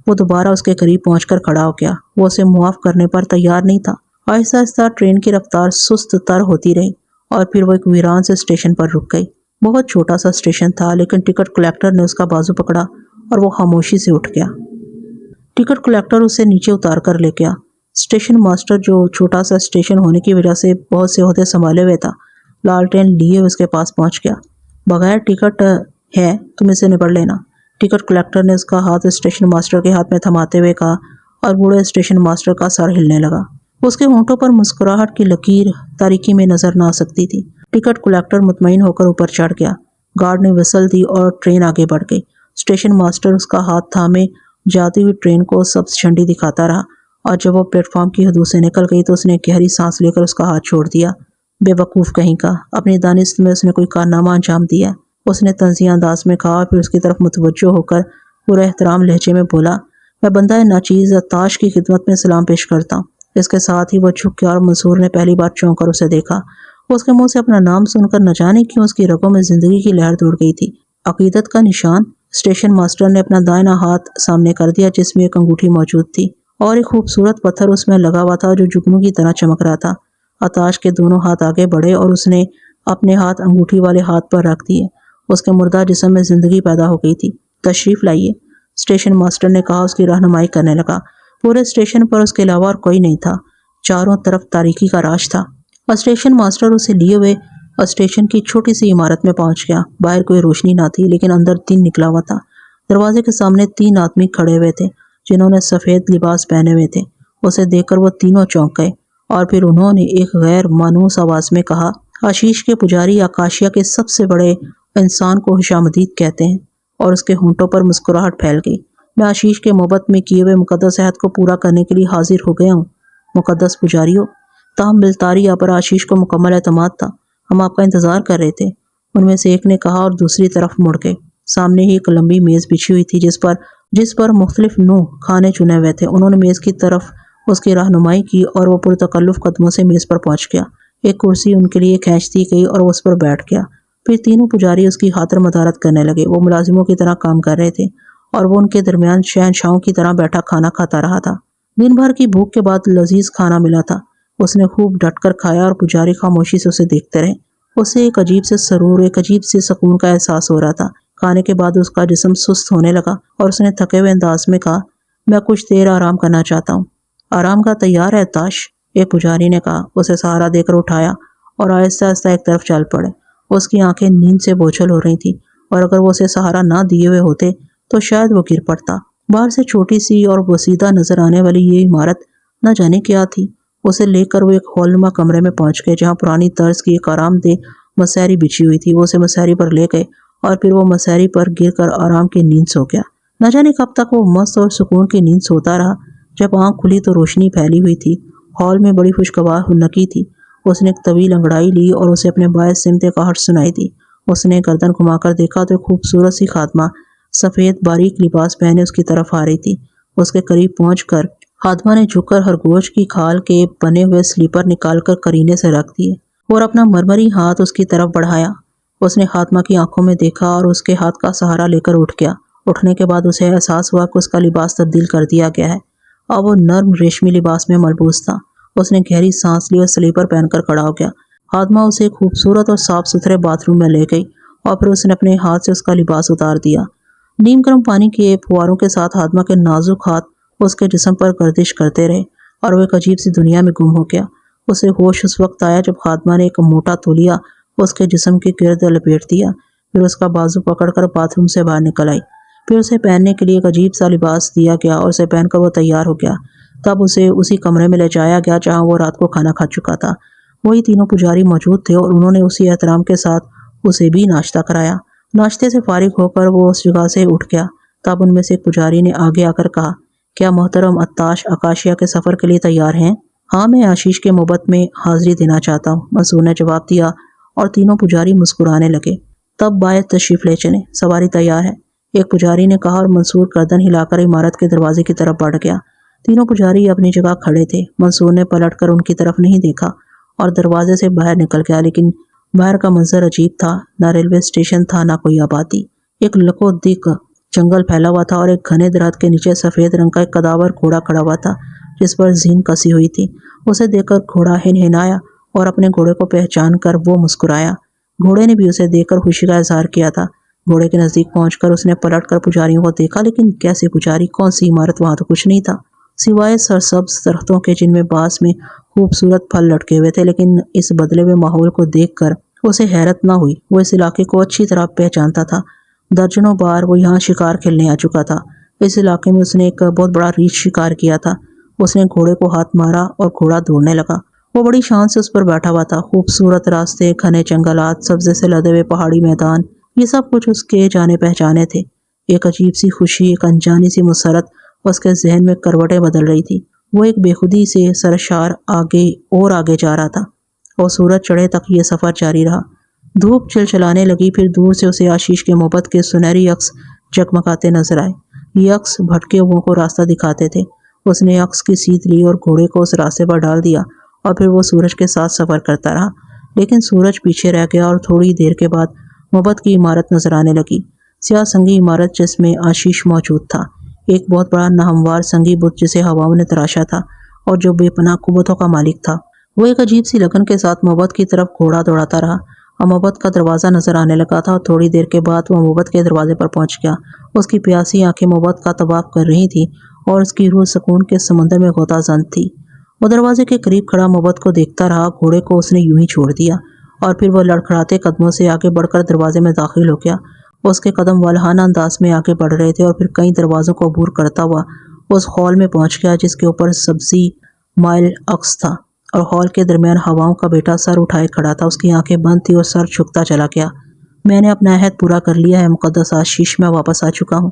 وہ دوبارہ اس کے قریب پہنچ کر کھڑا ہو گیا۔ وہ اسے معاف کرنے پر تیار نہیں تھا۔ آہستہ آہستہ ٹرین کی رفتار سست تر ہوتی رہی اور پھر وہ ایک ویران سے اسٹیشن پر رک گئی۔ بہت چھوٹا سا اسٹیشن تھا، لیکن ٹکٹ کلیکٹر نے اس کا بازو پکڑا اور وہ خاموشی سے اٹھ گیا۔ ٹکٹ کلیکٹر اسے نیچے اتار کر لے گیا۔ اسٹیشن ماسٹر جو چھوٹا سا اسٹیشن ہونے کی وجہ سے بہت سے عہدے سنبھالے ہوئے تھا، لالٹین لیے اس کے پاس پہنچ گیا۔ بغیر ٹکٹ ہے، تم اسے نبڑ لینا، ٹکٹ کلیکٹر نے اس کا ہاتھ اسٹیشن ماسٹر کے ہاتھ میں تھماتے ہوئے کہا، اور بوڑھے اسٹیشن ماسٹر کا سر ہلنے لگا۔ اس کے ہونٹوں پر مسکراہٹ کی لکیر تاریکی میں نظر نہ آ سکتی تھی۔ ٹکٹ کلیکٹر مطمئن ہو کر اوپر چڑھ گیا۔ گارڈ نے وسل دی اور ٹرین آگے بڑھ گئی۔ اسٹیشن ماسٹر اس کا ہاتھ تھامے جاتی ہوئی ٹرین کو سبز جھنڈی دکھاتا رہا، اور جب وہ پلیٹ فارم کی حدود سے نکل گئی تو اس نے گہری سانس لے کر اس کا ہاتھ چھوڑ دیا۔ بے وقوف کہیں کا، اپنی دانست میں اس نے کوئی کارنامہ انجام دیا، اس نے طنزیہ انداز میں کہا، اور پھر اس کی طرف متوجہ ہو کر پورا احترام لہجے میں بولا، میں بندہ ناچیز تاش کی خدمت میں سلام پیش کرتا ہوں۔ اس کے ساتھ ہی وہ جھک گیا اور منصور نے پہلی بار چونک کر اسے دیکھا۔ اس کے منہ سے اپنا نام سن کر نہ جانے کیوں اس کی رگوں میں زندگی کی لہر دوڑ گئی تھی۔ عقیدت کا نشان؟ اسٹیشن ماسٹر نے اپنا دائیں ہاتھ سامنے کر دیا جس میں ایک انگوٹھی موجود تھی اور ایک خوبصورت پتھر اس میں لگا ہوا تھا جو جگنو کی طرح چمک رہا تھا۔ آتاش کے دونوں ہاتھ آگے بڑھے اور اس نے اپنے ہاتھ انگوٹھی والے ہاتھ پر رکھ دیے۔ اس کے مردہ جسم میں زندگی پیدا ہو گئی تھی۔ تشریف لائیے، اسٹیشن ماسٹر نے کہا۔ اس کی رہنمائی کرنے لگا۔ پورے اسٹیشن پر اس کے علاوہ اور کوئی نہیں تھا۔ چاروں طرف تاریکی کا راج تھا۔ اسٹیشن ماسٹر اسے لیے ہوئے اسٹیشن کی چھوٹی سی عمارت میں پہنچ گیا۔ باہر کوئی روشنی نہ تھی، لیکن اندر دن نکلا ہوا تھا۔ دروازے کے سامنے 3 آدمی کھڑے ہوئے تھے، جنہوں نے سفید لباس پہنے ہوئے تھے۔ اسے دیکھ کر وہ تینوں چونک گئے، اور پھر انہوں نے ایک غیر مانوس آواز میں کہا، آشیش کے پجاری آکاشیا کے سب سے بڑے انسان کو خوش آمدید کہتے ہیں۔ اور اس کے ہونٹوں پر مسکراہٹ پھیل گئی۔ میں آشیش کے محبت میں کیے ہوئے مقدس عہد کو پورا کرنے کے لیے حاضر ہو گیا ہوں، مقدس پجاریوں۔ تاہم بلتاری پر آشیش کو مکمل اعتماد تھا۔ ہم آپ کا انتظار کر رہے تھے، ان میں سے ایک نے کہا، اور دوسری طرف مڑ گئے۔ سامنے ہی ایک لمبی میز بچھی ہوئی تھی، جس پر مختلف نوع کھانے چنے ہوئے تھے۔ انہوں نے میز کی طرف اس کی رہنمائی کی، اور وہ پرتکلف قدموں سے میز پر پہنچ گیا۔ ایک کرسی ان کے لیے کھینچ دی گئی اور وہ اس پر بیٹھ گیا۔ پھر تینوں پجاری اس کی خاطر مدارت کرنے لگے۔ وہ ملازموں کی طرح کام کر رہے تھے، اور وہ ان کے درمیان شہنشاہوں کی طرح بیٹھا کھانا کھاتا رہا تھا۔ دن بھر کی بھوک کے بعد لذیذ کھانا ملا تھا۔ اس نے خوب ڈٹ کر کھایا، اور پجاری خاموشی سے اسے دیکھتے رہے۔ اسے ایک عجیب سے سرور، ایک عجیب سے سکون کا احساس ہو رہا تھا۔ کھانے کے بعد اس کا جسم سست ہونے لگا، اور اس نے تھکے ہوئے انداز میں کہا، میں کچھ دیر آرام کرنا چاہتا ہوں۔ آرام کا تیار ہے تاش، ایک پجاری نے کہا۔ اسے سہارا دے کر اٹھایا، اور آہستہ آہستہ ایک طرف چل پڑے۔ اس کی آنکھیں نیند سے بوجھل ہو رہی تھیں، اور اگر وہ اسے سہارا نہ دیے ہوئے ہوتے تو شاید وہ گر پڑتا۔ باہر سے چھوٹی سی اور بوسیدہ نظر آنے والی یہ عمارت نہ جانے کیا تھی۔ اسے لے کر وہ ایک ہال نما کمرے میں پہنچ گئے، جہاں پرانی طرز کی ایک آرام دہ مسہری بچھی ہوئی تھی۔ وہ اسے مسہری پر لے گئے، اور پھر وہ مسہری پر گر کر آرام کی نیند سو گیا۔ نہ جانے کب تک وہ مست اور سکون کی نیند سوتا رہا۔ جب آنکھ کھلی تو روشنی پھیلی ہوئی تھی۔ ہال میں بڑی خوشگوار ہنکی تھی۔ اس نے ایک طویل انگڑائی لی اور اسے اپنے بائیں سمت ایک آہٹ سنائی دی۔ اس نے گردن گھما کر دیکھا تو ایک خوبصورت سی خادمہ سفید باریک لباس پہنے اس کی طرف آ رہی تھی۔ اس کے قریب پہنچ کر خادمہ نے جھک کر خرگوش کی کھال کے بنے ہوئے سلیپر نکال کر کرینے سے رکھ دیے، اور اپنا مرمری ہاتھ اس کی طرف بڑھایا۔ اس نے خادمہ کی آنکھوں میں دیکھا اور اس کے ہاتھ کا سہارا لے کر اٹھ گیا۔ اٹھنے کے بعد اسے احساس ہوا کہ اس کا لباس تبدیل کر دیا گیا ہے۔ اب وہ نرم ریشمی لباس میں ملبوس تھا۔ اس نے گہری سانس لی اور سلیپر پہن کر کھڑا ہو گیا۔ خادمہ اسے ایک خوبصورت اور صاف ستھرے باتھ روم میں لے گئی، اور پھر اس نے اپنے ہاتھ سے اس کا لباس اتار دیا۔ نیم گرم پانی کے پھواروں کے ساتھ خادمہ کے نازک ہاتھ اس کے جسم پر گردش کرتے رہے، اور وہ ایک عجیب سی دنیا میں گم ہو گیا۔ اسے ہوش اس وقت آیا جب خادمہ نے ایک موٹا تولیہ اس کے جسم کے گرد لپیٹ دیا، پھر اس کا بازو پکڑ کر باتھ روم سے باہر نکل آئی۔ پھر اسے پہننے کے لیے ایک عجیب سا لباس دیا گیا، اور اسے پہن کر وہ تیار ہو گیا۔ تب اسے اسی کمرے میں لے جایا گیا جہاں وہ رات کو کھانا کھا چکا تھا۔ وہی تینوں پجاری موجود تھے، اور انہوں نے اسی احترام کے ساتھ اسے بھی ناشتہ کرایا۔ ناشتے سے فارغ ہو کر وہ اس جگہ سے اٹھ گیا۔ تب ان میں سے ایک پجاری نے آگے آ کر کہا، کیا محترم اتاش آکاشیا کے سفر کے لیے تیار ہیں؟ ہاں، میں آشیش کے محبت میں حاضری دینا چاہتا ہوں، منصور نے جواب دیا، اور تینوں پجاری مسکرانے لگے۔ تب باید تشریف لے چلیں، سواری تیار ہے، ایک پجاری نے کہا، اور منصور گردن ہلا کر عمارت کے دروازے کی طرف بڑھ گیا۔ تینوں پجاری اپنی جگہ کھڑے تھے۔ منصور نے پلٹ کر ان کی طرف نہیں دیکھا اور دروازے سے باہر نکل گیا، لیکن باہر کا منظر عجیب تھا۔ نہ ریلوے اسٹیشن تھا، نہ کوئی آبادی۔ ایک لکو دک جنگل پھیلا ہوا تھا، اور ایک گھنے درخت کے نیچے سفید رنگ کا ایک قداور گھوڑا کھڑا ہوا تھا، جس پر زین کسی ہوئی تھی۔ اسے دیکھ کر گھوڑا ہنہنایا، اور اپنے گھوڑے کو پہچان کر وہ مسکرایا۔ گھوڑے نے بھی اسے دیکھ کر خوشی کا اظہار کیا تھا۔ گھوڑے کے نزدیک پہنچ کر اس نے پلٹ کر پجاریوں کو دیکھا، لیکن کیسے پجاری، کون سی عمارت، وہاں تو کچھ نہیں تھا سوائے سرسبز درختوں کے، جن میں باس میں خوبصورت پھل لٹکے ہوئے تھے۔ لیکن اس بدلے ہوئے ماحول کو دیکھ کر اسے حیرت نہ ہوئی۔ وہ اس علاقے کو اچھی طرح پہچانتا تھا۔ درجنوں بار وہ یہاں شکار کھیلنے آ چکا تھا۔ اس علاقے میں اس نے ایک بہت بڑا ریچھ شکار کیا تھا۔ اس نے گھوڑے کو ہاتھ مارا اور گھوڑا دوڑنے لگا۔ وہ بڑی شان سے اس پر بیٹھا ہوا تھا۔ خوبصورت راستے، گھنے جنگلات، سبزے سے لدے ہوئے پہاڑی میدان، یہ سب کچھ اس کے جانے پہچانے تھے۔ ایک عجیب سی خوشی، ایک انجانی سی مسرت اس کے ذہن میں کروٹیں بدل رہی تھی۔ وہ ایک بے خودی سے سرشار آگے جا رہا تھا، اور سورج چڑھے تک یہ سفر جاری رہا۔ دھوپ چلچلانے لگی، پھر دور سے اسے آشیش کے محبت کے سنہری عکس جگمگاتے نظر آئے۔ یہ عکس بھٹکے ہوئوں کو راستہ دکھاتے تھے۔ اس نے عکس کی سیدھ لی اور گھوڑے کو اس راستے پر ڈال دیا، اور پھر وہ سورج کے ساتھ سفر کرتا رہا۔ لیکن سورج پیچھے رہ گیا، اور تھوڑی دیر کے بعد محبت کی عمارت نظر آنے لگی، سیاہ سنگی عمارت جس میں آشیش موجود تھا۔ ایک بہت بڑا ناہموار سنگی بت جسے ہواؤں نے تراشا تھا، اور جو بے پناہ قوتوں کا مالک تھا۔ وہ ایک عجیب سی لگن کے ساتھ محبت کی طرف گھوڑا دوڑاتا رہا۔ محبت کا دروازہ نظر آنے لگا تھا اور تھوڑی دیر کے بعد وہ محبت کے دروازے پر پہنچ گیا۔ اس کی پیاسی آنکھیں محبت کا طواف کر رہی تھیں اور اس کی روح سکون کے سمندر میں غوطہ زن تھی۔ وہ دروازے کے قریب کھڑا محبت کو دیکھتا رہا۔ گھوڑے کو اس نے یوں ہی چھوڑ دیا اور پھر وہ لڑکھڑاتے قدموں سے آگے بڑھ کر دروازے میں داخل ہو گیا۔ اس کے قدم والہانہ انداز میں آگے بڑھ رہے تھے اور پھر کئی دروازوں کو عبور کرتا ہوا اس ہال میں پہنچ گیا جس کے اوپر سبزی مائل عکس تھا اور ہال کے درمیان ہواؤں کا بیٹا سر اٹھائے کھڑا تھا۔ اس کی آنکھیں بند تھی اور سر جھکتا چلا گیا۔ میں نے اپنا عہد پورا کر لیا ہے مقدس آشیش، میں واپس آ چکا ہوں،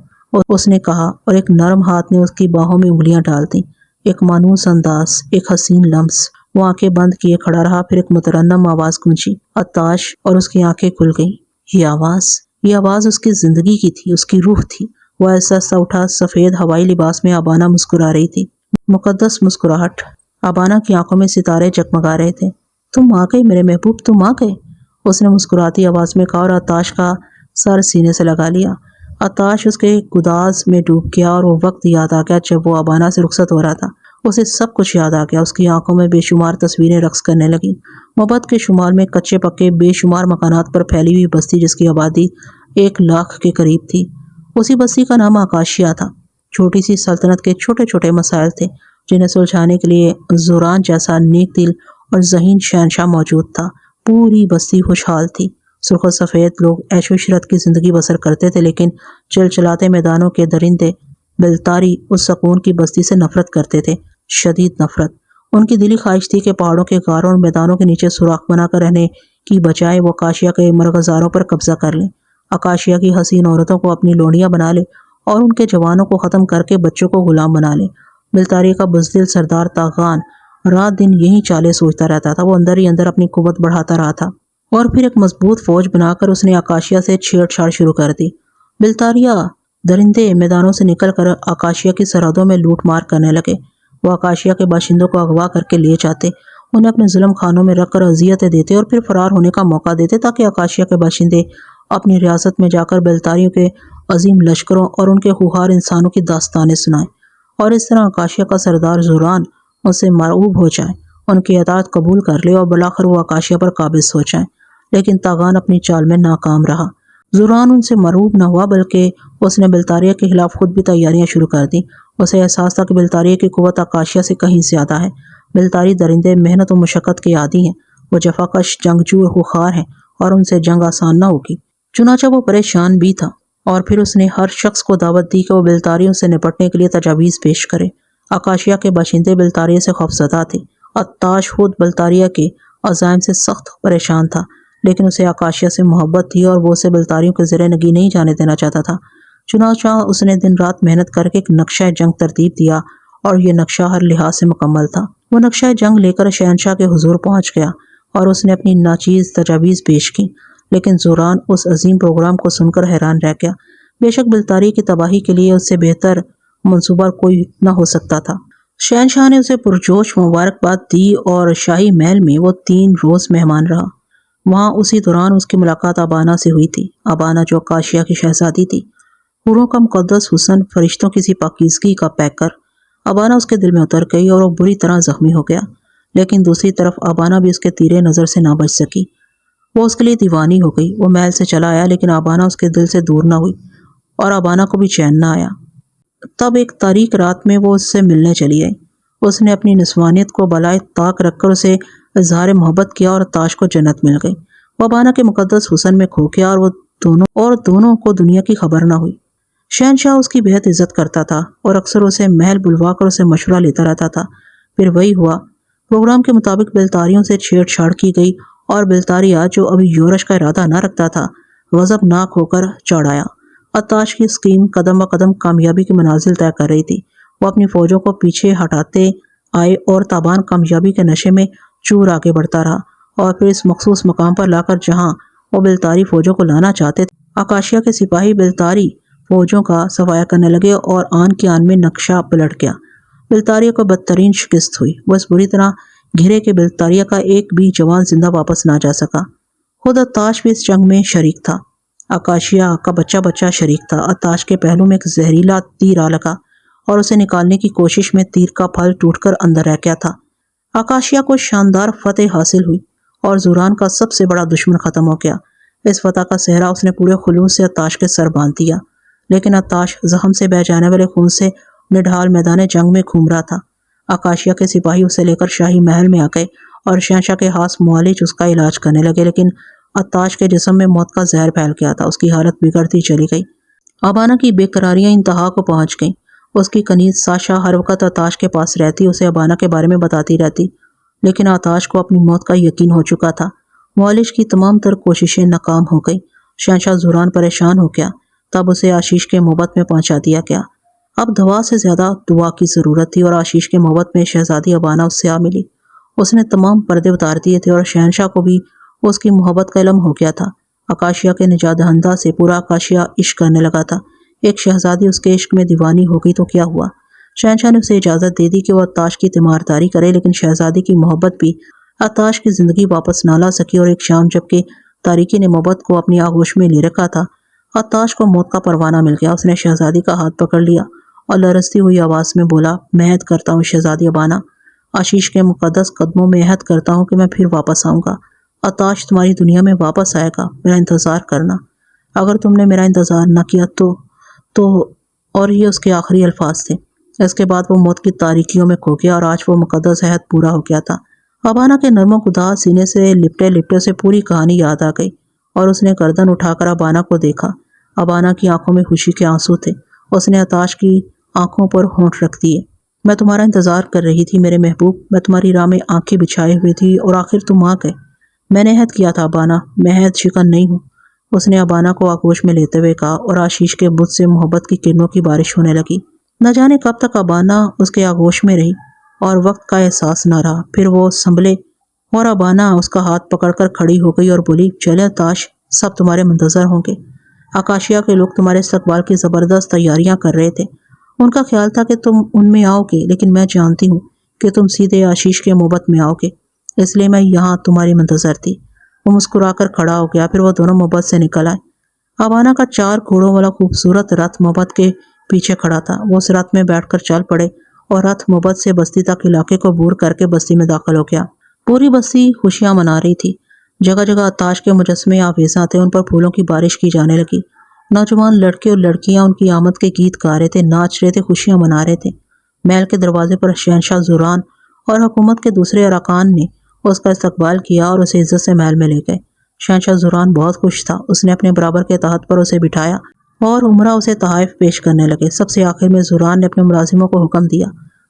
اس نے کہا اور ایک نرم ہاتھ نے اس کی باہوں میں انگلیاں ڈال دیں۔ ایک مانوس انداز، ایک حسین لمس۔ وہ آنکھیں بند کیے کھڑا رہا، پھر ایک مترنم آواز گونجی، عطاش، اور اس کی آنکھیں کھل گئیں۔ یہ آواز اس کی زندگی کی تھی، اس کی روح تھی۔ وہ ایسا سا اٹھا، سفید ہوائی لباس میں ابانا مسکرا رہی تھی، مقدس مسکراہٹ۔ ابانا کی آنکھوں میں ستارے جگمگا رہے تھے۔ تم آ گئے میرے محبوب، تم آ گئے، اس نے مسکراتی آواز میں کہا اور عطاش کا سر سینے سے لگا لیا۔ عطاش اس کے گداز میں ڈوب گیا اور وہ وقت یاد آ گیا جب وہ ابانا سے رخصت ہو رہا تھا۔ اسے سب کچھ یاد آ گیا۔ اس کی آنکھوں میں بے شمار تصویریں رقص کرنے لگیں۔ محبت کے شمال میں کچے پکے بے شمار مکانات پر پھیلی ہوئی بستی جس کی آبادی 1,00,000 کے قریب تھی۔ اسی بستی کا نام آکاشیا تھا۔ چھوٹی سی سلطنت کے چھوٹے چھوٹے مسائل تھے جنہیں سلجھانے کے لیے زوران جیسا نیک دل اور ذہین شہنشاہ موجود تھا۔ پوری بستی خوشحال تھی۔ سرخ و سفید لوگ عیش و عشرت کی زندگی بسر کرتے تھے، لیکن چلچلاتے میدانوں کے درندے بلتاری اس سکون کی بستی سے نفرت کرتے تھے، شدید نفرت۔ ان کی دلی خواہش تھی کہ پہاڑوں کے غاروں اور میدانوں کے نیچے سوراخ بنا کر رہنے کی بجائے وہ آکاشیا کے مرغزاروں پر قبضہ کر لیں، آکاشیا کی حسین عورتوں کو اپنی لونڈیاں بنا لیں اور ان کے جوانوں کو ختم کر کے بچوں کو غلام بنا لیں۔ بلتاری کا بزدل سردار تاغان رات دن یہی چالیں سوچتا رہتا تھا۔ وہ اندر ہی اندر اپنی قوت بڑھاتا رہا تھا اور پھر ایک مضبوط فوج بنا کر اس نے آکاشیا سے چھیڑ چھاڑ شروع کر دی۔ بلتاریا درندے میدانوں سے نکل کر آکاشیا کی سرحدوں میں لوٹ مار کرنے لگے۔ وہ آکاشیا کے باشندوں کو اغوا کر کے لے جاتے، انہیں اپنے ظلم خانوں میں رکھ کر اذیتیں دیتے اور پھر فرار ہونے کا موقع دیتے تاکہ آکاشیا کے باشندے اپنی ریاست میں جا کر بلتاریوں کے عظیم لشکروں اور ان کے خوار انسانوں کی داستانیں سنائیں، اور اس طرح آکاشیا کا سردار زوران ان سے مرعوب ہو جائے، ان کی اطاعت قبول کر لے اور بلاخر وہ آکاشیا پر قابض ہو جائیں۔ لیکن تاغان اپنی چال میں ناکام رہا۔ زوران ان سے مرعوب نہ ہوا بلکہ اس نے بلتاریا کے خلاف خود بھی تیاریاں شروع کر دیں۔ اسے احساس تھا کہ بلتاریا کی قوت آکاشیا سے کہیں زیادہ ہے۔ بلتاری درندے محنت و مشقت کے عادی ہیں، وہ جفاکش جنگجو اور خوخار ہیں اور ان سے جنگ آسان نہ ہوگی۔ چنانچہ وہ پریشان بھی تھا اور پھر اس نے ہر شخص کو دعوت دی کہ وہ بلتاریوں سے نپٹنے کے لیے تجاویز پیش کرے۔ آکاشیا کے باشندے بلتاریا سے خوفزدہ تھے۔ عطاش خود بلتاریا کے عزائم سے سخت پریشان تھا، لیکن اسے آکاشیا سے محبت تھی اور وہ اسے بلتاریوں کے زیر نگی نہیں جانے دینا چاہتا تھا۔ چنانچہ اس نے دن رات محنت کر کے ایک نقشہ جنگ ترتیب دیا اور یہ نقشہ ہر لحاظ سے مکمل تھا۔ وہ نقشہ جنگ لے کر شہنشاہ کے حضور پہنچ گیا اور اس نے اپنی ناچیز تجاویز پیش کی، لیکن زوران اس عظیم پروگرام کو سن کر حیران رہ گیا۔ بے شک بلتاری کی تباہی کے لیے اس سے بہتر منصوبہ کوئی نہ ہو سکتا تھا۔ شہنشاہ نے اسے پرجوش مبارکباد دی اور شاہی محل میں وہ 3 روز مہمان رہا۔ وہاں اسی دوران اس کی ملاقات ابانا سے ہوئی تھی۔ ابانا جو آکاشیا کی شہزادی تھی، حوروں کا مقدس حسن، فرشتوں کی سی پاکیزگی کا پیکر۔ ابانا اس کے دل میں اتر گئی اور وہ بری طرح زخمی ہو گیا، لیکن دوسری طرف ابانا بھی اس کے تیرے نظر سے نہ بچ سکی۔ وہ اس کے لیے دیوانی ہو گئی۔ وہ محل سے چلا آیا لیکن ابانا اس کے دل سے دور نہ ہوئی اور ابانا کو بھی چین نہ آیا۔ تب ایک تاریک رات میں وہ اس سے ملنے چلی آئی۔ اس نے اپنی نسوانیت کو بالائے طاق رکھ کر اسے اظہار محبت کیا اور عطاش کو جنت مل گئی۔ وہ ابانا کے مقدس حسن میں کھو گیا اور دونوں کو دنیا کی خبر نہ ہوئی۔ شہنشاہ اس کی بہت عزت کرتا تھا اور اکثر اسے محل بلوا کر اسے مشورہ لیتا رہتا تھا۔ پھر وہی ہوا۔ پروگرام کے مطابق بلتاریوں سے چھیڑ چھاڑ کی گئی اور بلتاریا جو ابھی یورش کا ارادہ نہ رکھتا تھا، غضبناک ہو کر چڑھ آیا۔ عطاش کی اسکیم قدم بقدم کامیابی کی منازل طے کر رہی تھی۔ وہ اپنی فوجوں کو پیچھے ہٹاتے آئے اور تابان کامیابی کے نشے میں چور آگے بڑھتا رہا اور پھر اس مخصوص مقام پر لا کر جہاں وہ بلتاری فوجوں کو لانا چاہتے تھے، آکاشیا کے سپاہی بلتاری فوجوں کا صفایا کرنے لگے اور آن کے آن میں نقشہ پلٹ گیا۔ بلتاریا کو بدترین شکست ہوئی۔ وہ اس بری طرح گھرے کے بلتاریا کا ایک بھی جوان زندہ واپس نہ جا سکا۔ خود عطاش بھی اس جنگ میں شریک تھا۔ آکاشیا کا بچہ شریک تھا۔ عطاش کے پہلو میں ایک زہریلا تیر آ لگا اور اسے نکالنے کی کوشش میں تیر کا پھل ٹوٹ کر اندر رہ گیا تھا۔ آکاشیا کو شاندار فتح حاصل ہوئی اور زوران کا سب سے بڑا دشمن ختم ہو گیا۔ اس فتح کا صحرا اس نے پورے خلوص سے عطاش کے سر باندھ دیا، لیکن عطاش زخم سے بہہ جانے والے خون سے نڈھال میدان جنگ میں گھوم رہا تھا۔ آکاشیا کے سپاہی اسے لے کر شاہی محل میں آ گئے اور شہنشاہ کے خاص معالج اس کا علاج کرنے لگے، لیکن عطاش کے جسم میں موت کا زہر پھیل گیا تھا۔ اس کی حالت بگڑتی چلی گئی۔ ابانا کی بے قراریاں انتہا کو پہنچ گئیں۔ اس کی کنیز ساشا ہر وقت عطاش کے پاس رہتی، اسے ابانا کے بارے میں بتاتی رہتی، لیکن عطاش کو اپنی موت کا یقین ہو چکا تھا۔ معالج کی تمام تر کوششیں ناکام ہو گئیں۔ شہنشاہ زوران پریشان ہو گیا۔ تب اسے آشیش کے محبت میں پہنچا دیا گیا۔ اب دوا سے زیادہ دعا کی ضرورت تھی اور آشیش کے محبت میں شہزادی ابانا اس سے آ ملی۔ اس نے تمام پردے اتار دیے تھے اور شہنشاہ کو بھی اس کی محبت کا علم ہو گیا تھا۔ آکاشیا کے نجات دہندہ سے پورا آکاشیا عشق کرنے لگا تھا۔ ایک شہزادی اس کے عشق میں دیوانی ہو گئی تو کیا ہوا؟ شہنشاہ نے اسے اجازت دے دی کہ وہ عطاش کی تیمارداری کرے، لیکن شہزادی کی محبت بھی عطاش کی زندگی واپس نہ لا سکی، اور ایک شام جبکہ تاریکی نے محبت کو اپنی آغوش میں لے رکھا تھا، عطاش کو موت کا پروانہ مل گیا۔ اس نے شہزادی کا ہاتھ پکڑ لیا اور لرزتی ہوئی آواز میں بولا، میں عہد کرتا ہوں شہزادی ابانا، آشیش کے مقدس قدموں میں عہد کرتا ہوں کہ میں پھر واپس آؤں گا۔ عطاش تمہاری دنیا میں واپس آئے گا، میرا انتظار کرنا۔ اگر تم نے میرا انتظار نہ کیا تو اور یہ اس کے آخری الفاظ تھے۔ اس کے بعد وہ موت کی تاریکیوں میں کھو گیا اور آج وہ مقدس عہد پورا ہو گیا تھا۔ ابانا کے نرم و خداس سینے سے لپٹے لپٹے اسے پوری کہانی یاد آ گئی اور اس نے گردن اٹھا کر ابانا کو دیکھا۔ ابانا کی آنکھوں میں خوشی کے آنسو تھے۔ اس نے عطاش کی آنکھوں پر ہونٹ رکھ دیے۔ میں تمہارا انتظار کر رہی تھی میرے محبوب، میں تمہاری راہ میں آنکھیں بچھائے ہوئی تھی اور آخر تم آ گئے۔ میں نے عہد کیا تھا ابانا، میں عہد شکن نہیں ہوں۔ اس نے ابانا کو آغوش میں لیتے ہوئے کہا اور آشیش کے بت سے محبت کی کرنوں کی بارش ہونے لگی۔ نہ جانے کب تک ابانا اس کے آغوش میں رہی اور وقت کا احساس نہ رہا۔ پھر وہ سنبھلے اور ابانا اس کا ہاتھ پکڑ کر کھڑی ہو گئی اور بولی، چلے عطاش، سب تمہارے منتظر ہوں گے۔ آکاشیا کے لوگ تمہارے استقبال کی زبردست تیاریاں کر رہے تھے۔ ان کا خیال تھا کہ تم ان میں آؤ گے، لیکن میں جانتی ہوں کہ تم سیدھے آشیش کے محبت میں آؤ گے، اس لیے میں یہاں تمہاری منتظر تھی۔ وہ مسکرا کر کھڑا ہو گیا، پھر وہ دونوں محبت سے نکل آئے۔ ابانا کا 4 گھوڑوں والا خوبصورت رتھ محبت کے پیچھے کھڑا تھا۔ وہ اس رتھ میں بیٹھ کر چل پڑے اور رتھ محبت سے بستی تک علاقے کو عبور کر کے بستی میں داخل ہو گیا۔ پوری بستی خوشیاں منا رہی تھی۔ جگہ جگہ عطاش کے مجسمے آویزاں تھے، ان پر پھولوں کی بارش کی جانے لگی۔ نوجوان لڑکے اور لڑکیاں ان کی آمد کے گیت گا رہے تھے، ناچ رہے تھے، خوشیاں منا رہے تھے۔ محل کے دروازے پر شہنشاہ زوران اور حکومت کے دوسرے ارکان نے اس کا استقبال کیا اور اسے عزت سے محل میں لے گئے۔ شہنشاہ زوران بہت خوش تھا۔ اس نے اپنے برابر کے تحت پر اسے بٹھایا اور عمرہ اسے تحائف پیش کرنے لگے۔ سب سے آخر میں زوران نے اپنے ملازموں کو حکم دیا۔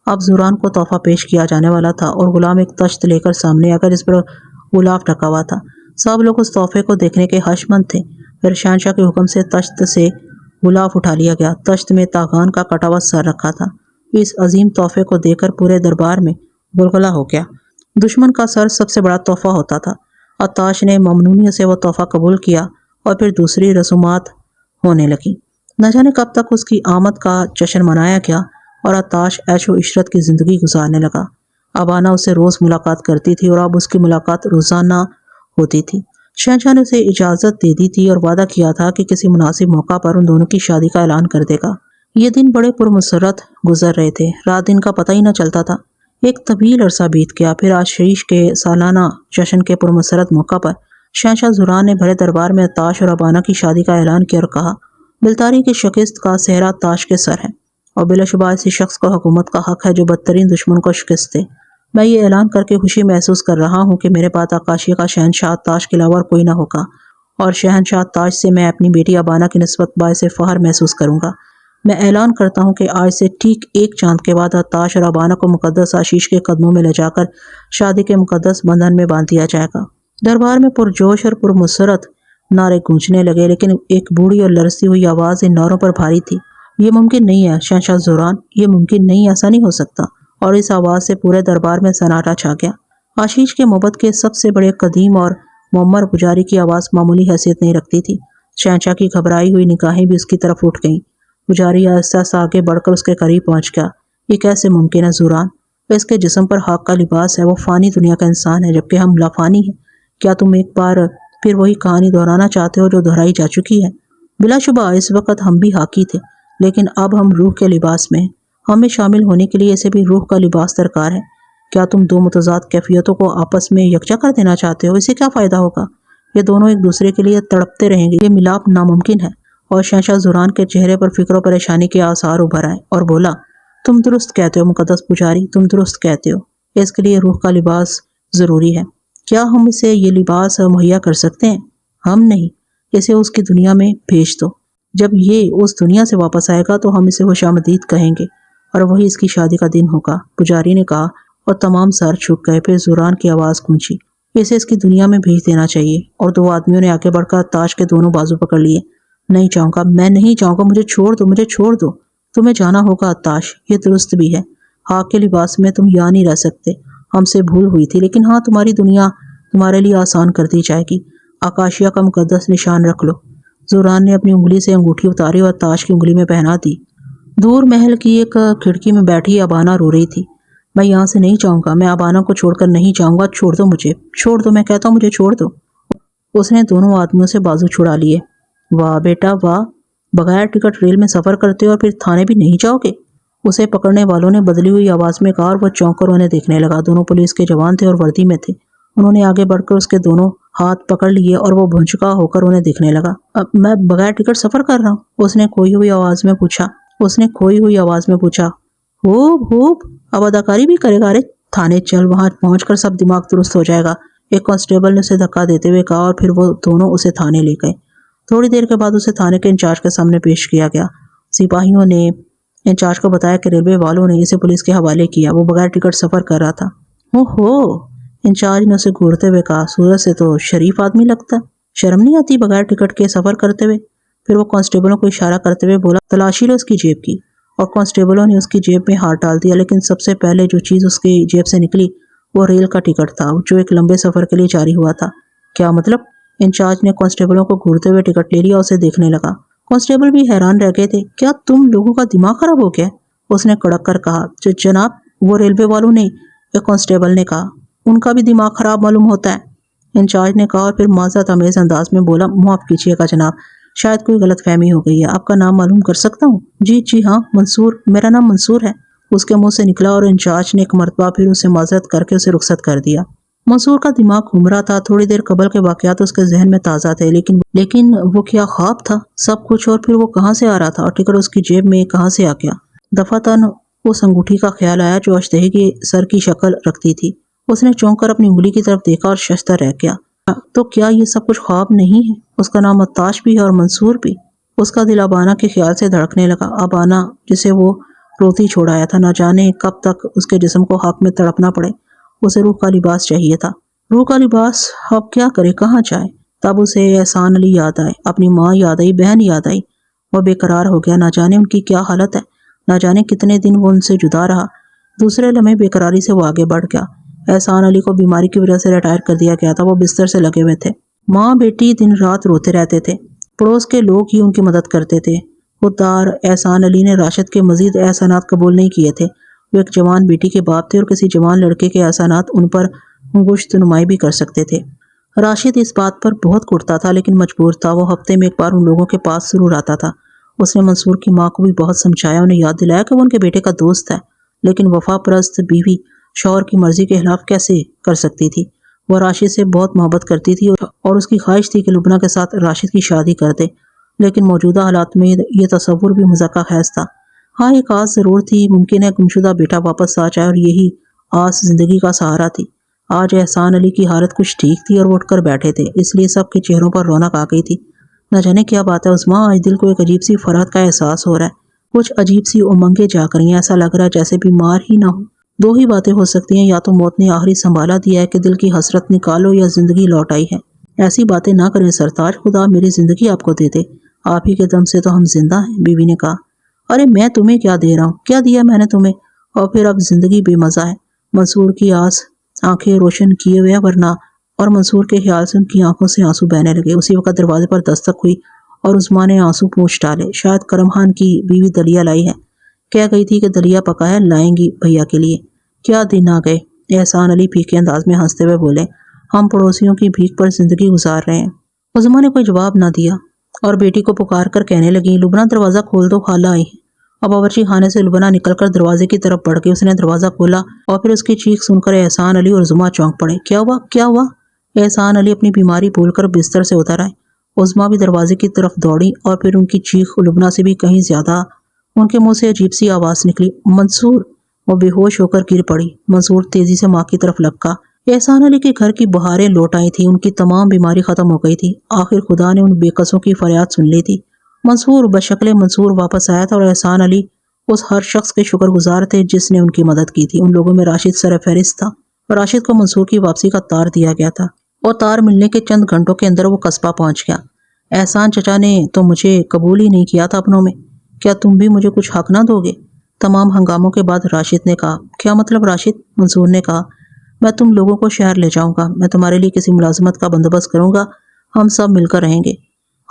اب زوران کو تحفہ پیش کیا جانے والا تھا اور غلام ایک تشت لے کر سامنے آ کر اس پر غلاف ڈھکا ہوا تھا۔ سب لوگ اس تحفے کو دیکھنے کے خواہشمند تھے۔ پھر شہنشاہ کے حکم سے تشت سے غلاف اٹھا لیا گیا۔ تشت میں تاغان کا کٹا ہوا سر رکھا تھا۔ اس عظیم تحفے کو دیکھ کر پورے دربار میں غلغلہ ہو گیا۔ دشمن کا سر سب سے بڑا تحفہ ہوتا تھا۔ عطاش نے ممنونیت سے وہ تحفہ قبول کیا اور پھر دوسری رسومات ہونے لگی۔ نہ جانے کب تک اس کی آمد کا جشن منایا گیا اور عطاش عیش و عشرت کی زندگی گزارنے لگا۔ ابانا اس سے روز ملاقات کرتی تھی اور اب اس کی ملاقات روزانہ ہوتی تھی۔ شہنشاہ نے اسے اجازت دے دی تھی اور وعدہ کیا تھا کہ کسی مناسب موقع پر ان دونوں کی شادی کا اعلان کر دے گا۔ یہ دن بڑے پرمسرت گزر رہے تھے۔ رات دن کا پتہ ہی نہ چلتا تھا۔ ایک طویل عرصہ بیت گیا، پھر آشیش کے سالانہ جشن کے پرمسرت موقع پر شہنشاہ زوران نے بڑے دربار میں عطاش اور ابانا کی شادی کا اعلان کیا اور کہا، بلتاری کی شکست کا صحرا عطاش کے سر ہے اور بلا شبہ اسی شخص کو حکومت کا حق ہے جو بدترین دشمن کو شکست دے۔ میں یہ اعلان کر کے خوشی محسوس کر رہا ہوں کہ میرے بعد آکاشیا کا شہنشاہ عطاش کے علاوہ اور کوئی نہ ہوگا، اور شہنشاہ عطاش سے میں اپنی بیٹی ابانا کی نسبت باعث فخر محسوس کروں گا۔ میں اعلان کرتا ہوں کہ آج سے ٹھیک 1 چاند کے بعد عطاش اور ابانا کو مقدس آشیش کے قدموں میں لے جا کر شادی کے مقدس بندھن میں باندھ دیا جائے گا۔ دربار میں پرجوش اور پرمسرت نعرے گونجنے لگے، لیکن ایک بوڑھی اور لرزتی ہوئی آواز ان نعروں پر بھاری تھی، یہ ممکن نہیں ہے شہنشاہ زوران، یہ ممکن نہیں، ایسا نہیں ہو سکتا۔ اور اس آواز سے پورے دربار میں سناٹا چھا گیا۔ آشیش کے محبت کے سب سے بڑے قدیم اور معمر پجاری کی آواز معمولی حیثیت نہیں رکھتی تھی۔ شہنشاہ کی گھبرائی ہوئی نگاہیں بھی اس کی طرف اٹھ گئیں۔ پجاری آہستہ آہستہ آگے بڑھ کر اس کے قریب پہنچ گیا۔ یہ کیسے ممکن ہے زوران؟ اس کے جسم پر خاک کا لباس ہے، وہ فانی دنیا کا انسان ہے جبکہ ہم لافانی ہیں۔ کیا تم ایک بار پھر وہی کہانی دہرانا چاہتے ہو جو دہرائی جا چکی ہے؟ بلا شبہ اس وقت ہم بھی حاکی تھے، لیکن اب ہم روح کے لباس میں ہیں۔ ہمیں شامل ہونے کے لیے اسے بھی روح کا لباس درکار ہے۔ کیا تم دو متضاد کیفیتوں کو آپس میں یکجا کر دینا چاہتے ہو؟ اسے کیا فائدہ ہوگا؟ یہ دونوں ایک دوسرے کے لیے تڑپتے رہیں گے، یہ ملاپ ناممکن ہے۔ اور شہنشاہ زوران کے چہرے پر فکر و پریشانی کے آثار ابھر آئے اور بولا، تم درست کہتے ہو مقدس پجاری، تم درست کہتے ہو، اس کے لیے روح کا لباس ضروری ہے۔ کیا ہم اسے یہ لباس مہیا کر سکتے ہیں؟ ہم نہیں، اسے اس کی دنیا میں بھیج دو۔ جب یہ اس دنیا سے واپس آئے گا تو ہم اسے خوش آمدید کہیں گے اور وہی اس کی شادی کا دن ہوگا، پجاری نے کہا، اور تمام سر جھک گئے۔ پھر زوران کی آواز گونجی، اسے اس کی دنیا میں بھیج دینا چاہیے۔ اور دو آدمیوں نے آگے بڑھ کر تاش کے دونوں بازو پکڑ لیے۔ نہیں جاؤں گا، میں نہیں جاؤں گا، مجھے چھوڑ دو، مجھے چھوڑ دو۔ تمہیں جانا ہوگا تاش، یہ درست بھی ہے۔ خاک کے لباس میں تم یہاں نہیں رہ سکتے، ہم سے بھول ہوئی تھی، لیکن ہاں، تمہاری دنیا تمہارے لیے آسان کر دی جائے گی۔ آکاشیا کا مقدس نشان رکھ لو۔ زوران نے اپنی انگلی سے انگوٹھی اتاری اور تاش کی انگلی میں پہنا دی۔ دور محل کی ایک کھڑکی میں بیٹھی ابانا رو رہی تھی۔ میں یہاں سے نہیں جاؤں گا، میں ابانا کو چھوڑ کر نہیں جاؤں گا، چھوڑ دو مجھے، چھوڑ دو، میں کہتا ہوں مجھے چھوڑ دو۔ اس نے دونوں آدمیوں سے بازو چھڑا لیے۔ واہ بیٹا واہ، بغیر ٹکٹ ریل میں سفر کرتے ہو اور پھر تھانے بھی نہیں جاؤ گے؟ اسے پکڑنے والوں نے بدلی ہوئی آواز میں کہا اور وہ چونک کر انہیں دیکھنے لگا۔ دونوں پولیس کے جوان تھے اور وردی میں تھے۔ انہوں نے آگے بڑھ کر اس کے دونوں ہاتھ پکڑ لیے اور وہ بھنچکا ہو کر انہیں دیکھنے لگا۔ میں بغیر ٹکٹ سفر کر رہا ہوں، اس نے کھوئی ہوئی آواز میں پوچھا۔ خوب خوب، اب اداکاری بھی کرے گا؟ رے تھانے چل، وہاں پہنچ کر سب دماغ درست ہو جائے گا، ایک کانسٹیبل نے اسے دھکا دیتے ہوئے کہا، اور پھر وہ دونوں اسے تھانے لے گئے۔ تھوڑی دیر کے بعد اسے تھانے کے انچارج کے سامنے پیش کیا گیا۔ سپاہیوں نے انچارج کو بتایا کہ ریلوے والوں نے اسے پولیس کے حوالے کیا، وہ بغیر ٹکٹ سفر کر رہا تھا۔ اوہو، انچارج نے اسے گھورتے ہوئے کہا، صورت سے تو شریف آدمی لگتا ہے، شرم نہیں آتی بغیر ٹکٹ کے سفر کرتے ہوئے؟ پھر وہ کانسٹیبلوں کو اشارہ کرتے ہوئے بولا، تلاشی لو اس کی جیب کی۔ اور کانسٹیبلوں نے اس کی جیب میں ہاتھ ڈال دیا، لیکن سب سے پہلے جو چیز اس کی جیب سے نکلی وہ ریل کا ٹکٹ تھا، جو ایک لمبے سفر کے لیے جاری ہوا تھا۔ کیا مطلب؟ انچارج نے کانسٹیبلوں کو گھورتے ہوئے ٹکٹ لے لیا، اسے دیکھنے لگا۔ کانسٹیبل بھی حیران رہ گئے تھے۔ کیا تم لوگوں کا دماغ خراب ہو گیا؟ اس نے کڑک کر کہا۔ جناب، وہ ریلوے والوں نے، ایک کانسٹیبل نے کہا، ان کا بھی دماغ خراب معلوم ہوتا ہے، انچارج نے کہا، اور پھر معذرت آمیز انداز میں بولا، معاف کیجیے گا جناب، شاید کوئی غلط فہمی ہو گئی ہے، آپ کا نام معلوم کر سکتا ہوں؟ جی ہاں، منصور، میرا نام منصور ہے، اس کے منہ سے نکلا، اور انچارج نے ایک مرتبہ پھر اسے معذرت کر کے اسے رخصت کر دیا۔ منصور کا دماغ گھوم رہا تھا، تھوڑی دیر قبل کے واقعات اس کے ذہن میں تازہ تھے، لیکن وہ کیا خواب تھا سب کچھ، اور پھر وہ کہاں سے آ رہا تھا، اور ٹکٹ اس کی جیب میں کہاں سے آ گیا؟ دفعتاً اس انگوٹھی کا خیال آیا جو اشتہی کے سر کی شکل رکھتی تھی۔ اس نے چونک کر اپنی انگلی کی طرف دیکھا اور ششدر رہ گیا۔ تو کیا یہ سب کچھ خواب نہیں ہے؟ اس کا نام عطاش بھی ہے اور منصور بھی۔ اس کا دل ابانا کے خیال سے دھڑکنے لگا۔ ابانا جسے وہ روتی چھوڑایا تھا، نہ جانے کب تک اس کے جسم کو خاک میں تڑپنا پڑے۔ اسے روح کا لباس چاہیے تھا۔ روح کا لباس، اب کیا کرے، کہاں جائے؟ تب اسے احسان علی یاد آئے، اپنی ماں یاد آئی، بہن یاد آئی۔ وہ بے قرار ہو گیا، نہ جانے ان کی کیا حالت ہے، نہ جانے کتنے دن وہ ان سے جدا رہا۔ دوسرے لمحے بے قراری سے وہ آگے بڑھ گیا۔ احسان علی کو بیماری کی وجہ سے ریٹائر کر دیا گیا تھا، وہ بستر سے لگے ہوئے تھے۔ ماں بیٹی دن رات روتے رہتے تھے، پڑوس کے لوگ ہی ان کی مدد کرتے تھے۔ خوددار احسان علی نے راشد کے مزید احسانات قبول نہیں کیے تھے۔ وہ ایک جوان بیٹی کے باپ تھے اور کسی جوان لڑکے کے احسانات ان پر انگشت نمائی بھی کر سکتے تھے۔ راشد اس بات پر بہت کڑتا تھا، لیکن مجبور تھا۔ وہ ہفتے میں ایک بار ان لوگوں کے پاس ضرور آتا تھا۔ اس نے منصور کی ماں کو بھی بہت سمجھایا، انہیں یاد دلایا کہ وہ ان کے بیٹے کا دوست ہے، لیکن وفا پرست بیوی شوہر کی مرضی کے خلاف کیسے کر سکتی تھی؟ وہ راشد سے بہت محبت کرتی تھی اور اس کی خواہش تھی کہ لبنہ کے ساتھ راشد کی شادی کر دے، لیکن موجودہ حالات میں یہ تصور بھی مذاق خیز تھا۔ ہاں، ایک آس ضرور تھی، ممکن ہے گمشدہ بیٹا واپس آ جائے، اور یہی آس زندگی کا سہارا تھی۔ آج احسان علی کی حالت کچھ ٹھیک تھی اور وہ اٹھ کر بیٹھے تھے، اس لیے سب کے چہروں پر رونق آ گئی تھی۔ نہ جانے کیا بات ہے عظمیٰ، آج دل کو ایک عجیب سی فرحت کا احساس ہو رہا ہے، کچھ عجیب سی امنگیں جاگ رہی ہیں، ایسا لگ رہا ہے جیسے بیمار ہی نہ ہو۔ دو ہی باتیں ہو سکتی ہیں، یا تو موت نے آخری سنبھالا دیا ہے کہ دل کی حسرت نکالو، یا زندگی لوٹ آئی ہے۔ ایسی باتیں نہ کریں سرتاج، خدا میری زندگی آپ کو دے دے، آپ ہی کے دم سے تو ہم زندہ ہیں، بیوی نے کہا۔ ارے میں تمہیں کیا دے رہا ہوں، کیا دیا میں نے تمہیں؟ اور پھر اب زندگی بے مزہ ہے۔ منصور کی آنکھیں روشن کیے ہوئے ورنہ، اور منصور کے خیال سے ان کی آنکھوں سے آنسو بہنے لگے۔ اسی وقت دروازے پر دستک ہوئی اور عظمیٰ نے آنسو پوچھ ڈالے۔ شاید کرم خان کی بیوی دلیا لائی ہے، کہہ گئی تھی کہ دلیا پکا ہے، لائیں گی بھیا کے لیے۔ کیا دن آ گئے، احسان علی پھیکے انداز میں ہنستے ہوئے بولے، ہم پڑوسیوں کی بھیک پر زندگی گزار رہے ہیں۔ عظمیٰ نے کوئی جواب نہ دیا اور بیٹی کو پکار کر کہنے لگی، لبنہ دروازہ کھول دو، خالہ آئی ہیں۔ اب باورچی خانے سے لبنہ نکل کر دروازے کی طرف بڑھ گئی۔ اس نے دروازہ کھولا اور پھر اس کی چیخ سن کر احسان علی اور عظمیٰ چونک پڑے۔ کیا ہوا کیا ہوا؟ احسان علی اپنی بیماری بھول کر بستر سے اتر آئے۔ عظمیٰ بھی دروازے کی طرف دوڑی اور پھر ان کی چیخ لبنہ سے بھی کہیں زیادہ ان کے منہ سے عجیب سی آواز نکلی، منصور! وہ بے ہوش ہو کر گر پڑی۔ منصور تیزی سے ماں کی طرف لپکا۔ احسان علی کے گھر کی بہاریں لوٹ آئی تھیں، ان کی تمام بیماری ختم ہو گئی تھی۔ آخر خدا نے ان بے کسوں کی فریاد سن لی تھی۔ منصور بشکل منصور واپس آیا تھا اور احسان علی اس ہر شخص کے شکر گزار تھے جس نے ان کی مدد کی تھی۔ ان لوگوں میں راشد سر فہرست تھا اور راشد کو منصور کی واپسی کا تار دیا گیا تھا اور تار ملنے کے چند گھنٹوں کے اندر وہ قصبہ پہنچ گیا۔ احسان چچا نے تو مجھے قبول ہی نہیں کیا تھا اپنوں میں، کیا تم بھی مجھے کچھ حق نہ دو گے؟ تمام ہنگاموں کے بعد راشد نے کہا۔ کیا مطلب راشد؟ منصور نے کہا، میں تم لوگوں کو شہر لے جاؤں گا، میں تمہارے لیے کسی ملازمت کا بندوبست کروں گا، ہم سب مل کر رہیں گے۔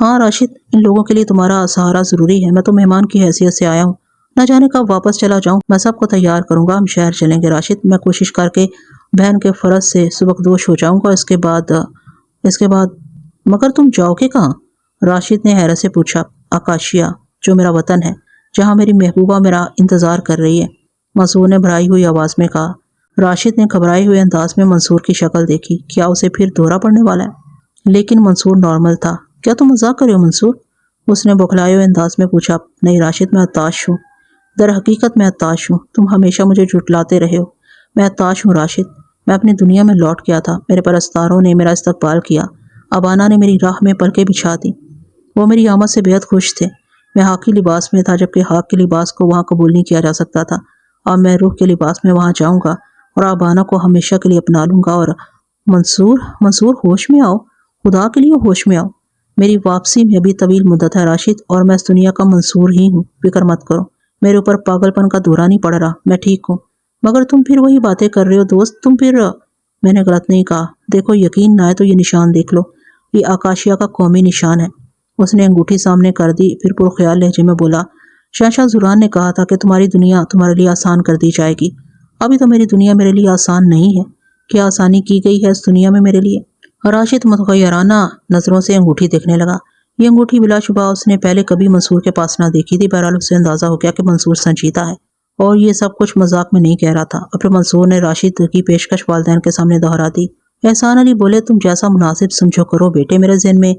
ہاں راشد، ان لوگوں کے لیے تمہارا سہارا ضروری ہے، میں تو مہمان کی حیثیت سے آیا ہوں، نہ جانے کب واپس چلا جاؤں، میں سب کو تیار کروں گا، ہم شہر چلیں گے۔ راشد، میں کوشش کر کے بہن کے فرض سے سبکدوش ہو جاؤں گا، اس کے بعد مگر تم جاؤ گے کہاں؟ راشد نے حیرت سے پوچھا۔ آکاشیا، جو میرا وطن ہے، جہاں میری محبوبہ میرا انتظار کر رہی ہے، منصور نے بھرائی ہوئی آواز میں کہا۔ راشد نے گھبرائے ہوئے انداز میں منصور کی شکل دیکھی، کیا اسے پھر دورہ پڑنے والا ہے؟ لیکن منصور نارمل تھا۔ کیا تم مذاق کر رہے ہو منصور؟ اس نے بوکھلائے ہوئے انداز میں پوچھا۔ نہیں راشد، میں ہتاش ہوں، در حقیقت میں ہتاش ہوں، تم ہمیشہ مجھے جھٹلاتے رہے ہو، میں ہتاش ہوں راشد، میں اپنی دنیا میں لوٹ گیا تھا، میرے پرستاروں نے میرا استقبال کیا، ابانا نے میری راہ میں پلکیں بچھا دی، وہ میری آمد سے بےحد خوش تھے، میں خاکی لباس میں تھا جبکہ خاک کے لباس کو وہاں قبول نہیں کیا جا سکتا تھا، اب میں روح کے لباس میں وہاں جاؤں گا اور ابانا کو ہمیشہ کے لیے اپنا لوں گا۔ اور منصور ہوش میں آؤ، خدا کے لیے ہوش میں آؤ، میری واپسی میں بھی طویل مدت ہے راشد، اور میں اس دنیا کا منصور ہی ہوں، فکر مت کرو، میرے اوپر پاگل پن کا دورہ نہیں پڑ رہا، میں ٹھیک ہوں۔ مگر تم پھر وہی باتیں کر رہے ہو دوست، تم پھر میں نے غلط نہیں کہا، دیکھو یقین نہ آئے تو یہ نشان دیکھ لو، یہ آکاشیا کا قومی نشان ہے۔ اس نے انگوٹھی سامنے کر دی، پھر پرخیال لہجے میں بولا، شہنشاہ زوران نے کہا تھا کہ تمہاری دنیا تمہارے لیے آسان کر دی جائے گی، ابھی تو میری دنیا میرے لیے آسان نہیں ہے، کیا آسانی کی گئی ہے اس دنیا میں میرے لیے؟ راشد متغیرانہ نظروں سے انگوٹھی دیکھنے لگا۔ یہ انگوٹھی بلا شبہ اس نے پہلے کبھی منصور کے پاس نہ دیکھی تھی، بہرحال اسے اندازہ ہو گیا کہ منصور سنجیدہ ہے اور یہ سب کچھ مذاق میں نہیں کہہ رہا تھا۔ اور پھر منصور نے راشد کی پیشکش والدین کے سامنے دہرا دی۔ احسان علی بولے، تم جیسا مناسب سمجھو کرو بیٹے، میرے ذہن میں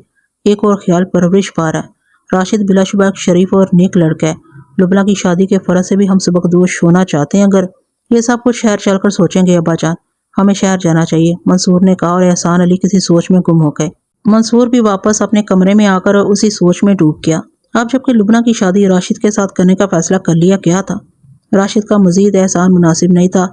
ایک اور خیال پرورش پا رہا ہے، راشد بلا شبہ ایک شریف اور نیک لڑکا ہے، لبنہ کی شادی کے فرض سے بھی ہم سبکدوش ہونا چاہتے ہیں، اگر یہ سب کچھ شہر چل کر سوچیں گے ابا جان، ہمیں شہر جانا چاہیے، منصور نے کہا، اور احسان علی کسی سوچ میں گم ہو گئے۔ منصور بھی واپس اپنے کمرے میں آ کر اسی سوچ میں ڈوب گیا۔ اب جبکہ لبنہ کی شادی راشد کے ساتھ کرنے کا فیصلہ کر لیا گیا تھا، راشد کا مزید احسان مناسب نہیں تھا،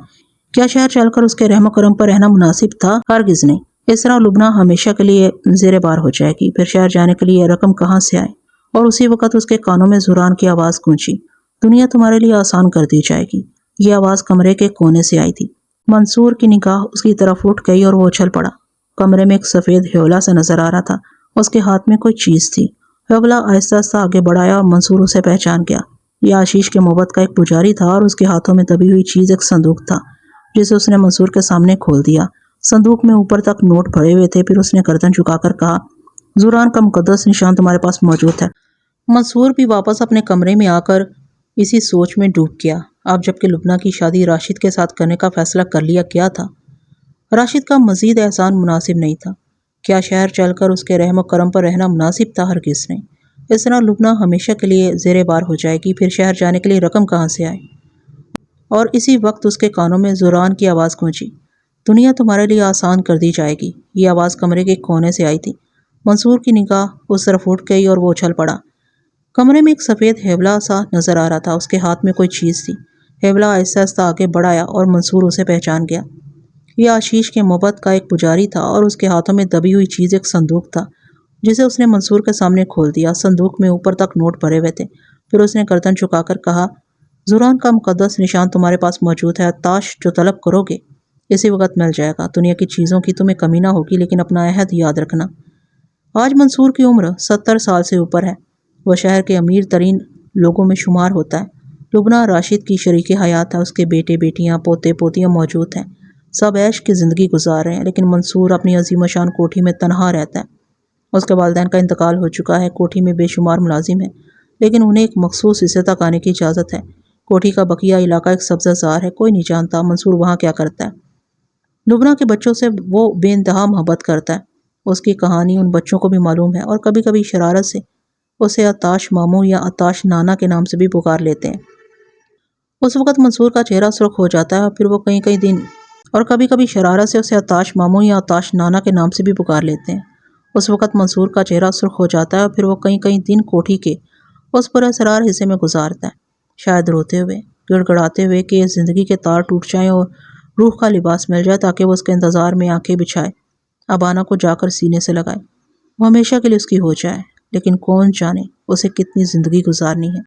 کیا شہر چل کر اس کے رحم و کرم پر رہنا مناسب تھا؟ ہرگز نہیں۔ اس طرح لبنہ ہمیشہ کے لیے زیر بار ہو جائے گی، پھر شہر جانے کے لیے رقم کہاں سے آئے؟ اور اسی وقت اس کے کانوں میں زوران کی آواز گونجی، دنیا تمہارے لیے آسان کر دی جائے گی۔ یہ آواز کمرے کے کونے سے آئی تھی۔ منصور کی نگاہ اس کی طرف اٹھ گئی اور وہ اچھل پڑا۔ کمرے میں ایک سفید ہیولا سے نظر آ رہا تھا، اس کے ہاتھ میں کوئی چیز تھی۔ ہیولا آہستہ آہستہ آگے بڑھایا اور منصور اسے پہچان گیا۔ یہ آشیش کے محبت کا ایک پجاری تھا اور اس کے ہاتھوں میں دبی ہوئی چیز ایک صندوق تھا، جسے اس نے منصور کے سامنے کھول دیا۔ صندوق میں اوپر تک نوٹ بھرے ہوئے تھے۔ پھر اس نے گردن جھکا کر کہا، زوران کا مقدس نشان تمہارے پاس موجود ہے۔ منصور بھی واپس اپنے کمرے میں آ کر اسی سوچ میں ڈوب گیا۔ اب جبکہ لبنہ کی شادی راشد کے ساتھ کرنے کا فیصلہ کر لیا گیا تھا، راشد کا مزید احسان مناسب نہیں تھا، کیا شہر چل کر اس کے رحم و کرم پر رہنا مناسب تھا؟ ہرگز نہیں۔ اس طرح لبنہ ہمیشہ کے لیے زیر بار ہو جائے گی، پھر شہر جانے کے لیے رقم کہاں سے آئے؟ اور اسی وقت اس کے کانوں میں زوران کی آواز گونجی، دنیا تمہارے لیے آسان کر دی جائے گی۔ یہ آواز کمرے کے کونے سے آئی تھی۔ منصور کی نگاہ اس طرف اٹھ گئی اور وہ اچھل پڑا۔ کمرے میں ایک سفید ہیولا سا نظر آ رہا تھا، اس کے ہاتھ میں کوئی چیز تھی۔ ہیولا آہستہ آہستہ آگے بڑھایا اور منصور اسے پہچان گیا۔ یہ آشیش کے محبت کا ایک پجاری تھا اور اس کے ہاتھوں میں دبی ہوئی چیز ایک صندوق تھا، جسے اس نے منصور کے سامنے کھول دیا۔ صندوق میں اوپر تک نوٹ بھرے ہوئے تھے۔ پھر اس نے گردن جھکا کر کہا، زوران کا مقدس نشان تمہارے پاس موجود ہے، تاش جو طلب کرو گے اسی وقت مل جائے گا۔ دنیا کی چیزوں کی تمہیں کمی نہ ہوگی، لیکن اپنا عہد یاد رکھنا۔ آج منصور کی عمر 70 سال سے اوپر ہے، وہ شہر کے امیر ترین لوگوں میں شمار ہوتا ہے۔ لبنہ راشد کی شریک حیات ہے، اس کے بیٹے بیٹیاں پوتے پوتیاں موجود ہیں، سب عیش کی زندگی گزار رہے ہیں، لیکن منصور اپنی عظیم الشان کوٹھی میں تنہا رہتا ہے۔ اس کے والدین کا انتقال ہو چکا ہے، کوٹھی میں بے شمار ملازم ہیں، لیکن انہیں ایک مخصوص حصے تک آنے کی اجازت ہے۔ کوٹھی کا بقیہ علاقہ ایک سبزہ زار ہے، کوئی نہیں جانتا منصور وہاں کیا کرتا ہے۔ لبنہ کے بچوں سے وہ بے انتہا محبت کرتا ہے۔ اس کی کہانی ان بچوں کو بھی معلوم ہے اور کبھی کبھی شرارت سے اسے عطاش ماموں یا عطاش نانا کے نام سے بھی پکار لیتے ہیں۔ اس وقت منصور کا چہرہ سرخ ہو جاتا ہے اور پھر وہ کئی دن اور کبھی کبھی شرارت سے اسے عطاش ماموں یا عطاش نانا کے نام سے بھی پکار لیتے ہیں۔ اس وقت منصور کا چہرہ سرخ ہو جاتا ہے اور پھر وہ کئی دن کوٹھی کے اس پر اسرار حصے میں گزارتا ہے، شاید روتے ہوئے، گڑ گڑاتے ہوئے کہ زندگی کے تار ٹوٹ جائیں اور روح کا لباس مل جائے تاکہ وہ اس کے انتظار میں آنکھیں بچھائے، ابانا کو جا کر سینے سے لگائے، وہ ہمیشہ کے لیے اس کی ہو جائے، لیکن کون جانے اسے کتنی زندگی گزارنی ہے۔